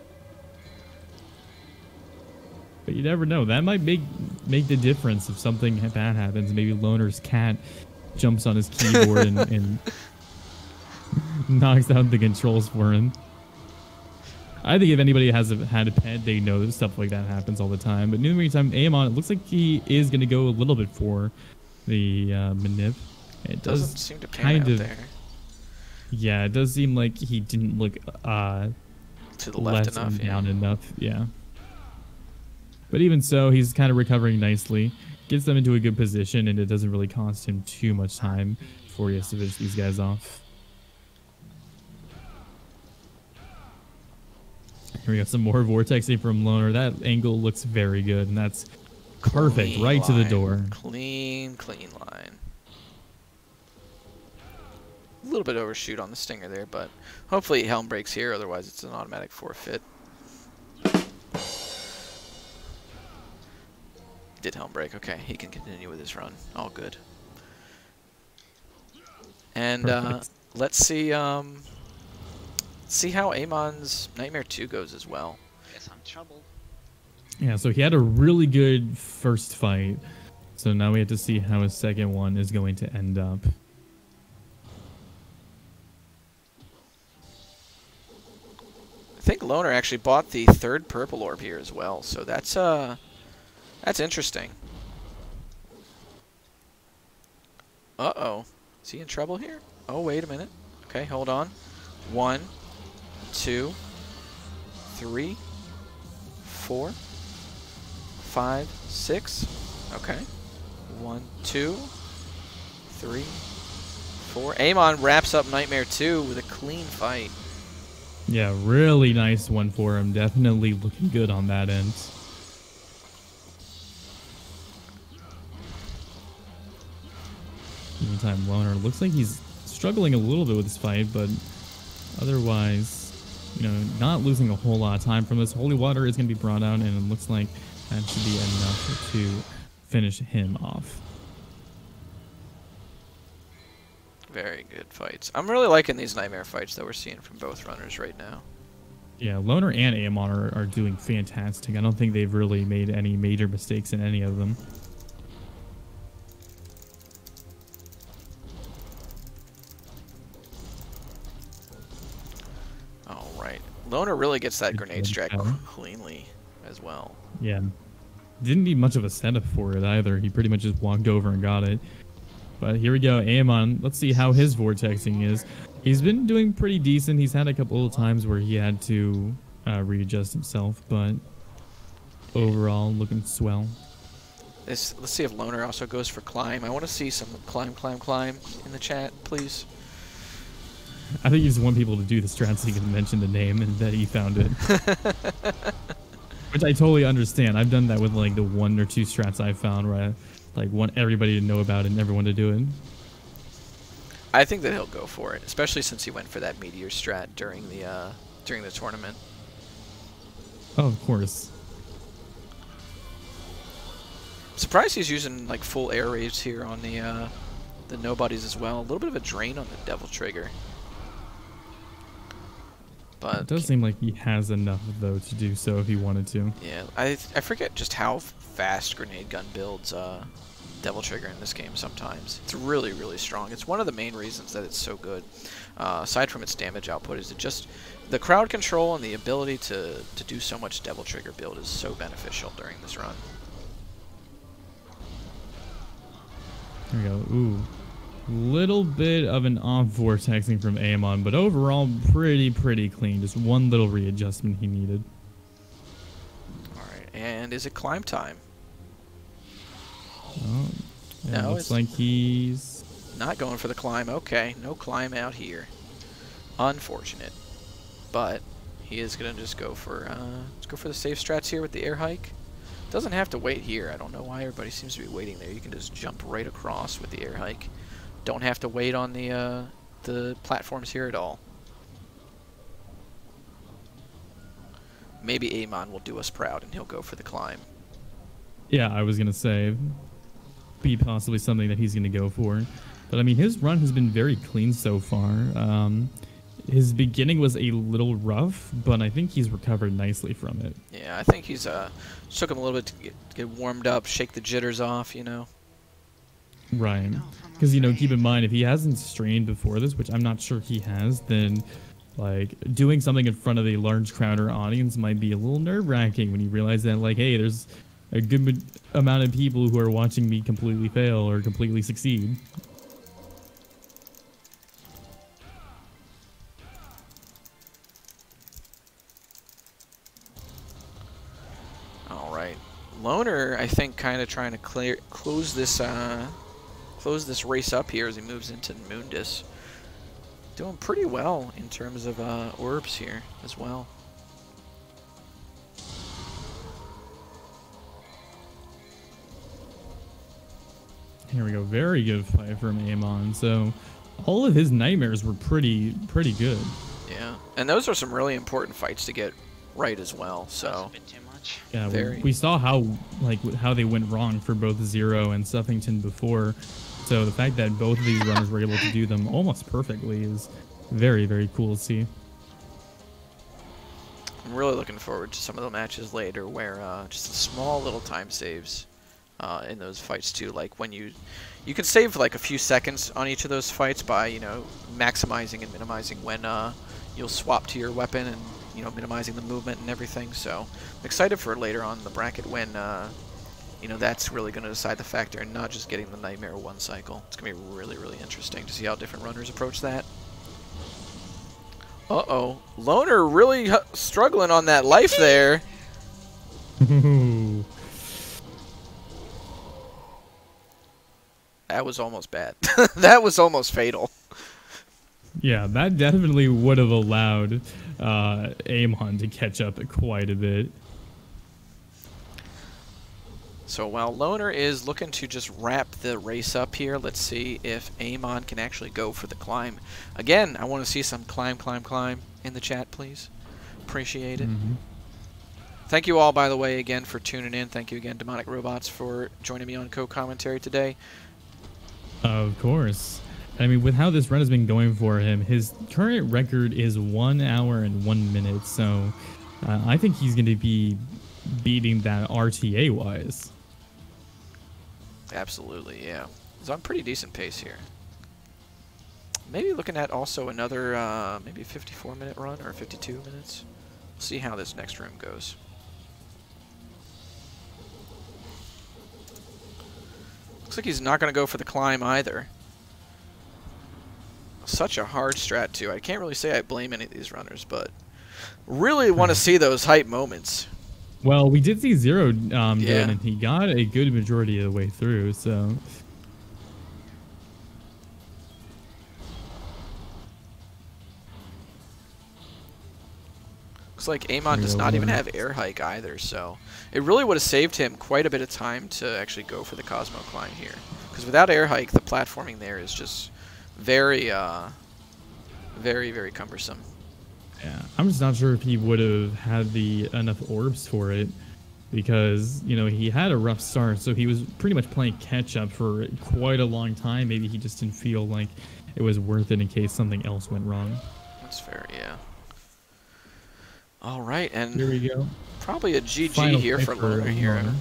But you never know. That might make the difference if something bad happens. Maybe Loner's cat jumps on his keyboard and knocks out the controls for him. I think if anybody has had a pet, they know that stuff like that happens all the time. But in the meantime, Aemon, it looks like he is going to go a little bit for the manip. It doesn't seem to pan out there. Yeah, it does seem like he didn't look to the left enough, down enough. Yeah. But even so, he's kind of recovering nicely. Gets them into a good position, and it doesn't really cost him too much time before he has to finish these guys off. Here we got some more vortexing from Loner. That angle looks very good, and that's perfect. Clean right line. To the door. Clean line. A little bit overshoot on the stinger there, but hopefully helm breaks here, otherwise it's an automatic forfeit. Did helm break. Okay, he can continue with his run. All good. And let's see how Aemon's Nightmare 2 goes as well. Guess I'm troubled. Yeah, so he had a really good first fight. So now we have to see how his second one is going to end up. I think Loner actually bought the 3rd purple orb here as well, so that's interesting. Uh-oh. Is he in trouble here? Oh, wait a minute. Okay, hold on. 1, 2, 3, 4, 5, 6. Okay. 1, 2, 3, 4. Aemon wraps up Nightmare 2 with a clean fight. Yeah, really nice one for him. Definitely looking good on that end. Meantime, Loner looks like he's struggling a little bit with this fight, but otherwise, you know, not losing a whole lot of time from this. Holy water is going to be brought out, and it looks like that should be enough to finish him off. Very good fights. I'm really liking these Nightmare fights that we're seeing from both runners right now. Yeah, Loner and Aemon are doing fantastic. I don't think they've really made any major mistakes in any of them. All right. Loner really gets that grenade strat cleanly as well. Yeah. didn't need much of a setup for it either. He pretty much just walked over and got it. But here we go, Aemon. Let's see how his vortexing is. He's been doing pretty decent. He's had a couple of times where he had to readjust himself, but overall looking swell. Let's see if Loner also goes for climb. I want to see some climb in the chat, please. I think you just want people to do the strat so you can mention the name and that he found it. Which I totally understand. I've done that with like the 1 or 2 strats I found where I like want everybody to know about it and everyone to do it. I think that he'll go for it, especially since he went for that meteor strat during the tournament. Oh, of course. Surprised he's using like full air raves here on the nobodies as well. A little bit of a drain on the devil trigger. But it does seem like he has enough though to do so if he wanted to. Yeah, I forget just how fast grenade gun builds devil trigger in this game sometimes. It's really, really strong. It's one of the main reasons that it's so good. Aside from its damage output, is it just the crowd control and the ability to do so much devil trigger build is so beneficial during this run. There we go. Ooh. Little bit of an off vortexing from Aemon, but overall pretty clean. Just one little readjustment he needed. Alright, and is it climb time? Oh, yeah, No, looks like he's not going for the climb. Okay, no climb out here. Unfortunate. But he is gonna just go for the safe strats here with the air hike. Doesn't have to wait here. I don't know why everybody seems to be waiting there. You can just jump right across with the air hike. Don't have to wait on the platforms here at all. Maybe Aemon will do us proud and he'll go for the climb. Yeah, I was gonna say be possibly something that he's gonna go for. But I mean his run has been very clean so far. His beginning was a little rough, but I think he's recovered nicely from it. Yeah, I think he's took him a little bit to get warmed up, shake the jitters off, you know. Right. Because, you know, keep in mind, if he hasn't strained before this, which I'm not sure he has, then, like, doing something in front of a large crowd or audience might be a little nerve-wracking when you realize that, like, hey, there's a good amount of people who are watching me completely fail or completely succeed. All right. Loner, I think, kind of trying to close this race up here as he moves into Mundus. Doing pretty well in terms of orbs here as well. Here we go. Very good fight from Aemon. So all of his nightmares were pretty good. Yeah, and those are some really important fights to get right as well. So That's a bit too much. Yeah, we saw how they went wrong for both Zero and Stuffington before. So the fact that both of these runners were able to do them almost perfectly is very cool to see. I'm really looking forward to some of the matches later where just small little time saves in those fights too. Like when you can save like a few seconds on each of those fights by, you know, maximizing and minimizing when you'll swap to your weapon and, you know, minimizing the movement and everything. So I'm excited for later on in the bracket when you know, that's really going to decide the factor and not just getting the Nightmare 1 cycle. It's going to be really interesting to see how different runners approach that. Uh-oh. Loner really struggling on that life there. That was almost bad. That was almost fatal. Yeah, that definitely would have allowed Aemon to catch up quite a bit. So while Loner is looking to just wrap the race up here, let's see if Aemon can actually go for the climb. Again, I want to see some climb in the chat, please. Appreciate it. Thank you all, by the way, again for tuning in. Thank you again, Demonic Robots, for joining me on co-commentary today. Of course. I mean, with how this run has been going for him, his current record is 1 hour and 1 minute. So I think he's going to be beating that RTA-wise. Absolutely, yeah. He's on pretty decent pace here. Maybe looking at also another maybe 54-minute run or 52 minutes. We'll see how this next room goes. Looks like he's not going to go for the climb either. Such a hard strat, too. I can't really say I blame any of these runners, but really want to see those hype moments. Well, we did see Zero do it, and he got a good majority of the way through, so... Looks like Aemon does not even have air hike either, so it really would have saved him quite a bit of time to actually go for the Cosmo climb here. Because without air hike, the platforming there is just very, very cumbersome. Yeah, I'm just not sure if he would have had enough orbs for it, because, you know, he had a rough start, so he was pretty much playing catch up for quite a long time. Maybe he just didn't feel like it was worth it in case something else went wrong. That's fair, yeah. All right, and here we go. Probably a GG Final here for LonerHero.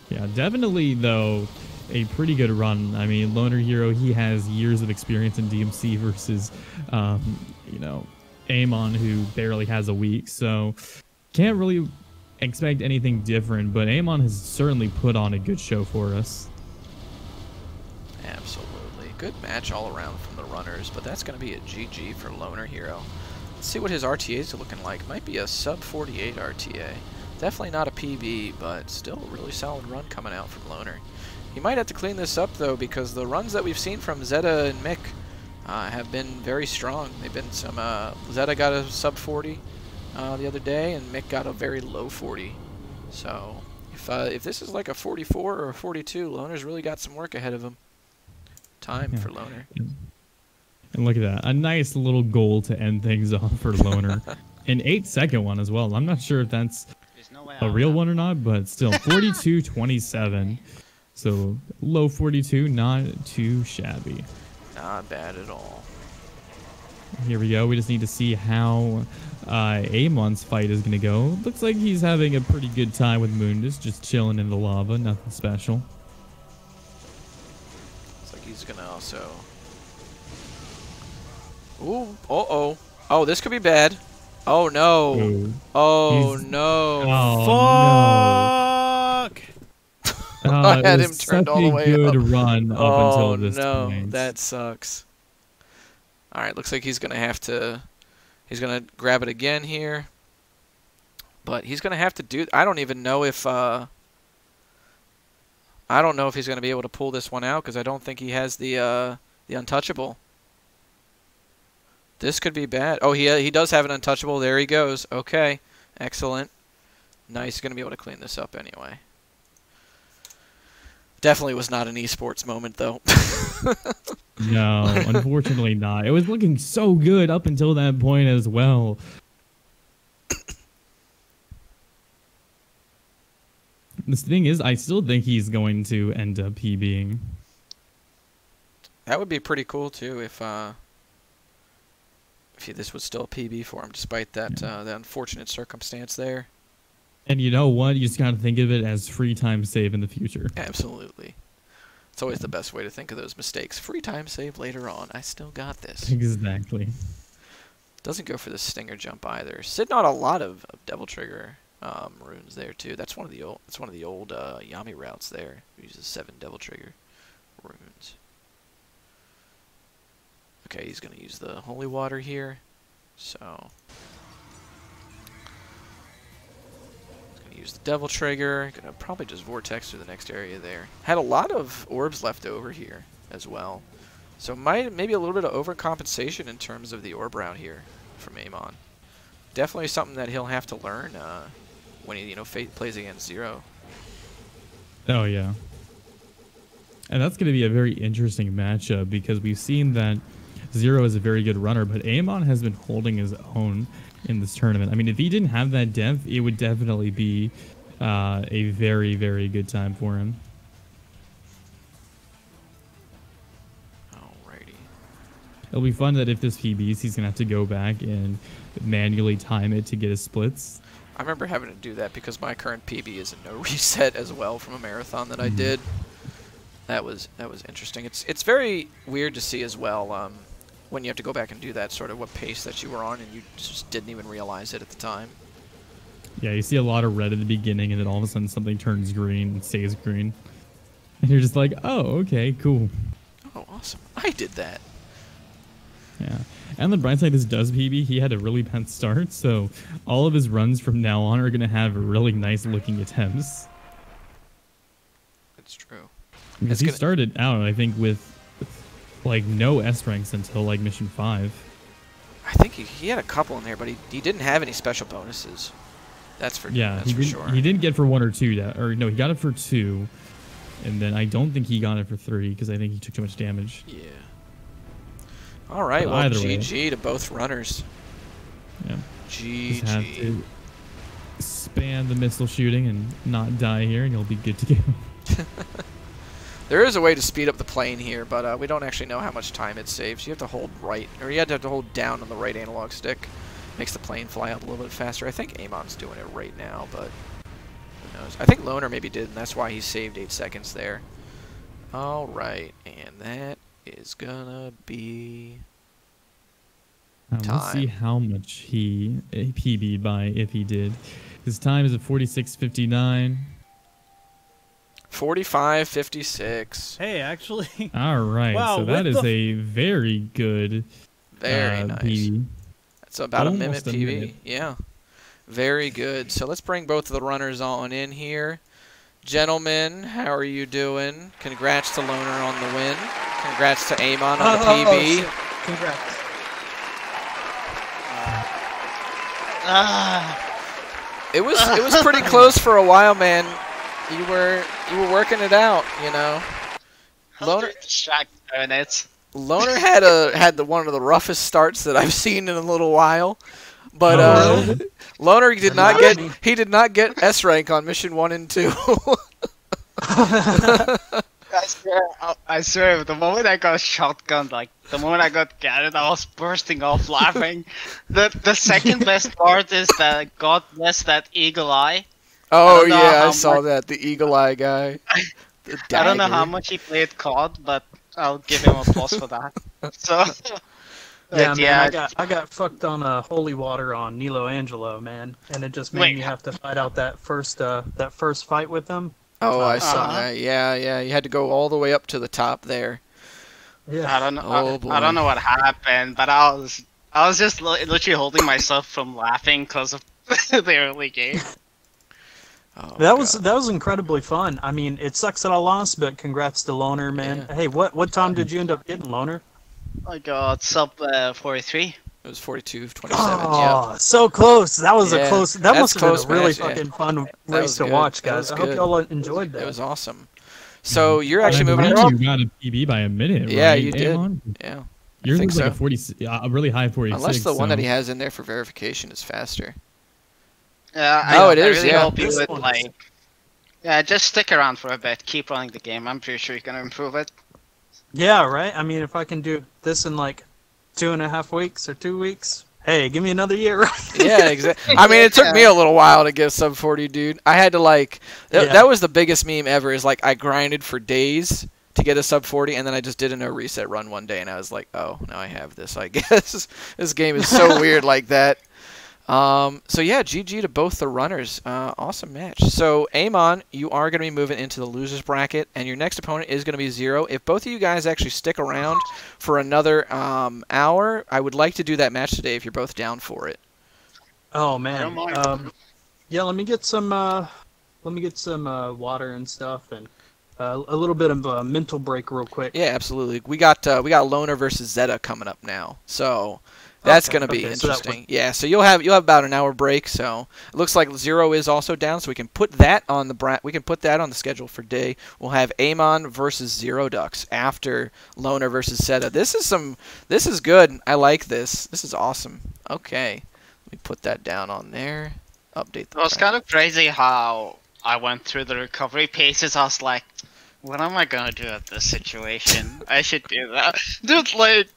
Yeah, definitely, though, a pretty good run. I mean, LonerHero, he has years of experience in DMC versus, you know, Aemon, who barely has a week. So can't really expect anything different, but Aemon has certainly put on a good show for us. Absolutely. Good match all around from the runners, but that's going to be a GG for LonerHero. Let's see what his RTAs are looking like. Might be a sub 48 RTA. Definitely not a PB, but still a really solid run coming out from Loner. He might have to clean this up, though, because the runs that we've seen from Zeta and Mick have been very strong. They've been some... Zeta got a sub 40 the other day, and Mick got a very low 40. So, if this is like a 44 or a 42, Loner's really got some work ahead of him. Time for Loner. And look at that. A nice little goal to end things off for Loner. An 8-second one as well. I'm not sure if that's a real one or not, but still 42-27. So low 42, not too shabby. Not bad at all. Here we go. We just need to see how Aemon's fight is going to go. Looks like he's having a pretty good time with Mundus, just chilling in the lava. Nothing special. Looks like he's going to also... Ooh, uh-oh. Oh, this could be bad. Oh, no. Ooh. Oh, no. Oh, fuck! No. I had him turned all the way up. Good run up until this no, point. That sucks. All right, looks like he's going to have to... He's going to grab it again here. But he's going to have to do... I don't even know if... I don't know if he's going to be able to pull this one out, because I don't think he has the untouchable. This could be bad. Oh, he does have an untouchable. There he goes. Okay. Excellent. Nice. Going to be able to clean this up anyway. Definitely was not an esports moment, though. No, unfortunately not. It was looking so good up until that point as well. The thing is, I still think he's going to end up PBing. That would be pretty cool, too, if this was still a PB for him, despite that the unfortunate circumstance there. And you know what? You just got to think of it as free time save in the future. Absolutely. It's always the best way to think of those mistakes. Free time save later on. I still got this. Exactly. Doesn't go for the stinger jump either. Sitting on a lot of Devil Trigger runes there too. That's one of the old. That's one of the old Yami routes there. It uses 7 Devil Trigger runes. Okay, he's gonna use the holy water here. So he's gonna use the Devil Trigger. Gonna probably just vortex through the next area there. Had a lot of orbs left over here as well. So maybe a little bit of overcompensation in terms of the orb route here from Aemon. Definitely something that he'll have to learn when he plays against Zero. Oh yeah. And that's going to be a very interesting matchup because we've seen that Zero is a very good runner, but Aemon has been holding his own in this tournament. I mean, if he didn't have that depth, it would definitely be a very, very good time for him. Alrighty. It'll be fun that if this PBs, he's going to have to go back and manually time it to get his splits. I remember having to do that because my current PB is a no reset as well from a marathon that I did. That was interesting. It's very weird to see as well when you have to go back and do that, sort of what pace that you were on and you just didn't even realize it at the time. Yeah, you see a lot of red at the beginning and then all of a sudden something turns green and stays green. And you're just like, oh, okay, cool. Oh, awesome. I did that. Yeah. And the bright side is does PB, he had a really bad start, so all of his runs from now on are going to have really nice looking attempts. That's true. Because he started out, I think, with like no S ranks until like mission 5. I think he had a couple in there, but he didn't have any special bonuses. That's for sure. He didn't get for 1 or 2, or no, he got it for 2, and then I don't think he got it for 3 because I think he took too much damage. Yeah. All right, well, GG to both runners. Yeah. GG. Just have to spam the missile shooting and not die here, and you'll be good to go. There is a way to speed up the plane here, but we don't actually know how much time it saves. You have to hold right, or you have to hold down on the right analog stick. Makes the plane fly up a little bit faster. I think Aemon's doing it right now, but who knows? I think Loner maybe did, and that's why he saved 8 seconds there. All right, and that is gonna be Let's see how much he PB'd by if he did. His time is at 46:59. 45:56. Hey, actually. All right, wow, so that is a very good very nice. PB. That's about Almost a a minute PB. minute. Yeah. Very good. So let's bring both of the runners on in here. Gentlemen, how are you doing? Congrats to Loner on the win. Congrats to Aemon on the PB. Shit. Congrats. It was pretty close for a while, man. You were working it out, you know. Loner Loner had one of the roughest starts that I've seen in a little while, but Loner did not get S rank on mission 1 and 2. I swear, the moment I got shotgunned, like the moment I got gathered, I was bursting off laughing. The second best part is that God bless that eagle eye. Oh yeah, I saw that, the eagle eye guy. I don't know how much he played COD, but I'll give him applause for that. So yeah, man, I got fucked on holy water on Nilo Angelo, man, and it just made me have to fight out that first fight with them. Oh, I saw that. Yeah, you had to go all the way up to the top there. Yeah. I don't know. I don't know what happened, but I was just literally holding myself from laughing because of the early game. Oh, that was incredibly fun. I mean, it sucks that I lost, but congrats to Loner, man. Yeah. Hey, what time did you end up getting, Loner? I got sub 43. It was 42:27. Oh, Yeah. so close. That was a close. That must have been a really match, fucking fun That race was to good. watch, That guys. was I hope good. y'all enjoyed that. It was awesome. So you're actually I moving believe up. you got a PB by a minute, Yeah, right, you did. Aemon? Yeah. Yours think was like so. a 40, a really high 46. Unless the one so. that he has in there for verification is faster. Yeah, No, it I is, really yeah. hope you This would one is- like. Yeah, just stick around for a bit. Keep running the game. I'm pretty sure you're gonna improve it. Yeah, right. I mean, if I can do this in like 2.5 weeks or 2 weeks, hey, give me another year, right? Yeah, exactly. I mean, it took me a little while to get sub 40, dude. I had to like, that was the biggest meme ever. Is like I grinded for days to get a sub 40, and then I just did a no reset run one day, and I was like, oh, now I have this. I guess this game is so weird like that. So yeah, GG to both the runners. Awesome match. So Aemon, you are going to be moving into the losers bracket, and your next opponent is going to be Zero. If both of you guys actually stick around for another hour, I would like to do that match today if you're both down for it. Oh I man. don't mind. Yeah, let me get some water and stuff, and a little bit of a mental break real quick. Yeah, absolutely. We got Loner versus Zeta coming up now, so that's gonna be interesting. Yeah, so you'll have about an hour break. So it looks like Zero is also down, so we can put that on the schedule for day. We'll have Aemon versus Zero Ducks after Loner versus Zeta. This is good. I like this. This is awesome. Okay, let me put that down on there. Update the. It was kind of crazy how I went through the recovery paces. I was like, what am I gonna do at this situation? I should do that. Dude, like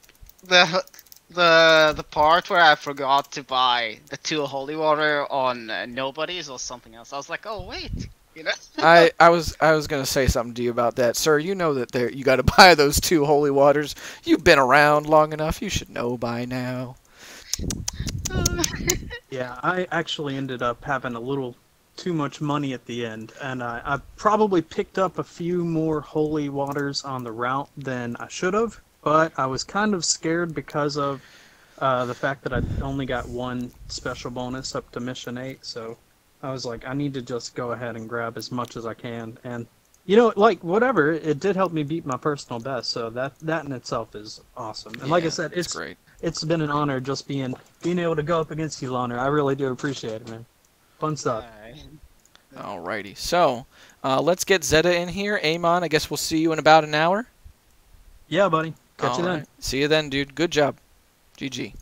the part where I forgot to buy the 2 holy water on nobodies or something else. I was like, oh wait, you know. I was gonna say something to you about that, sir. You know that you got to buy those 2 holy waters. You've been around long enough. You should know by now. Yeah, I actually ended up having a little too much money at the end, and I probably picked up a few more holy waters on the route than I should have, but I was kind of scared because of the fact that I only got one special bonus up to mission 8, so I was like, I need to just go ahead and grab as much as I can, and you know, like, whatever, it did help me beat my personal best, so that in itself is awesome. And like I said, it's great. It's been an honor just being able to go up against you, Loner. I really do appreciate it, man. Fun stuff. Alrighty, so let's get Zeta in here. Aemon, I guess we'll see you in about an hour. Yeah, buddy. Catch you then. See you then, dude. Good job. GG.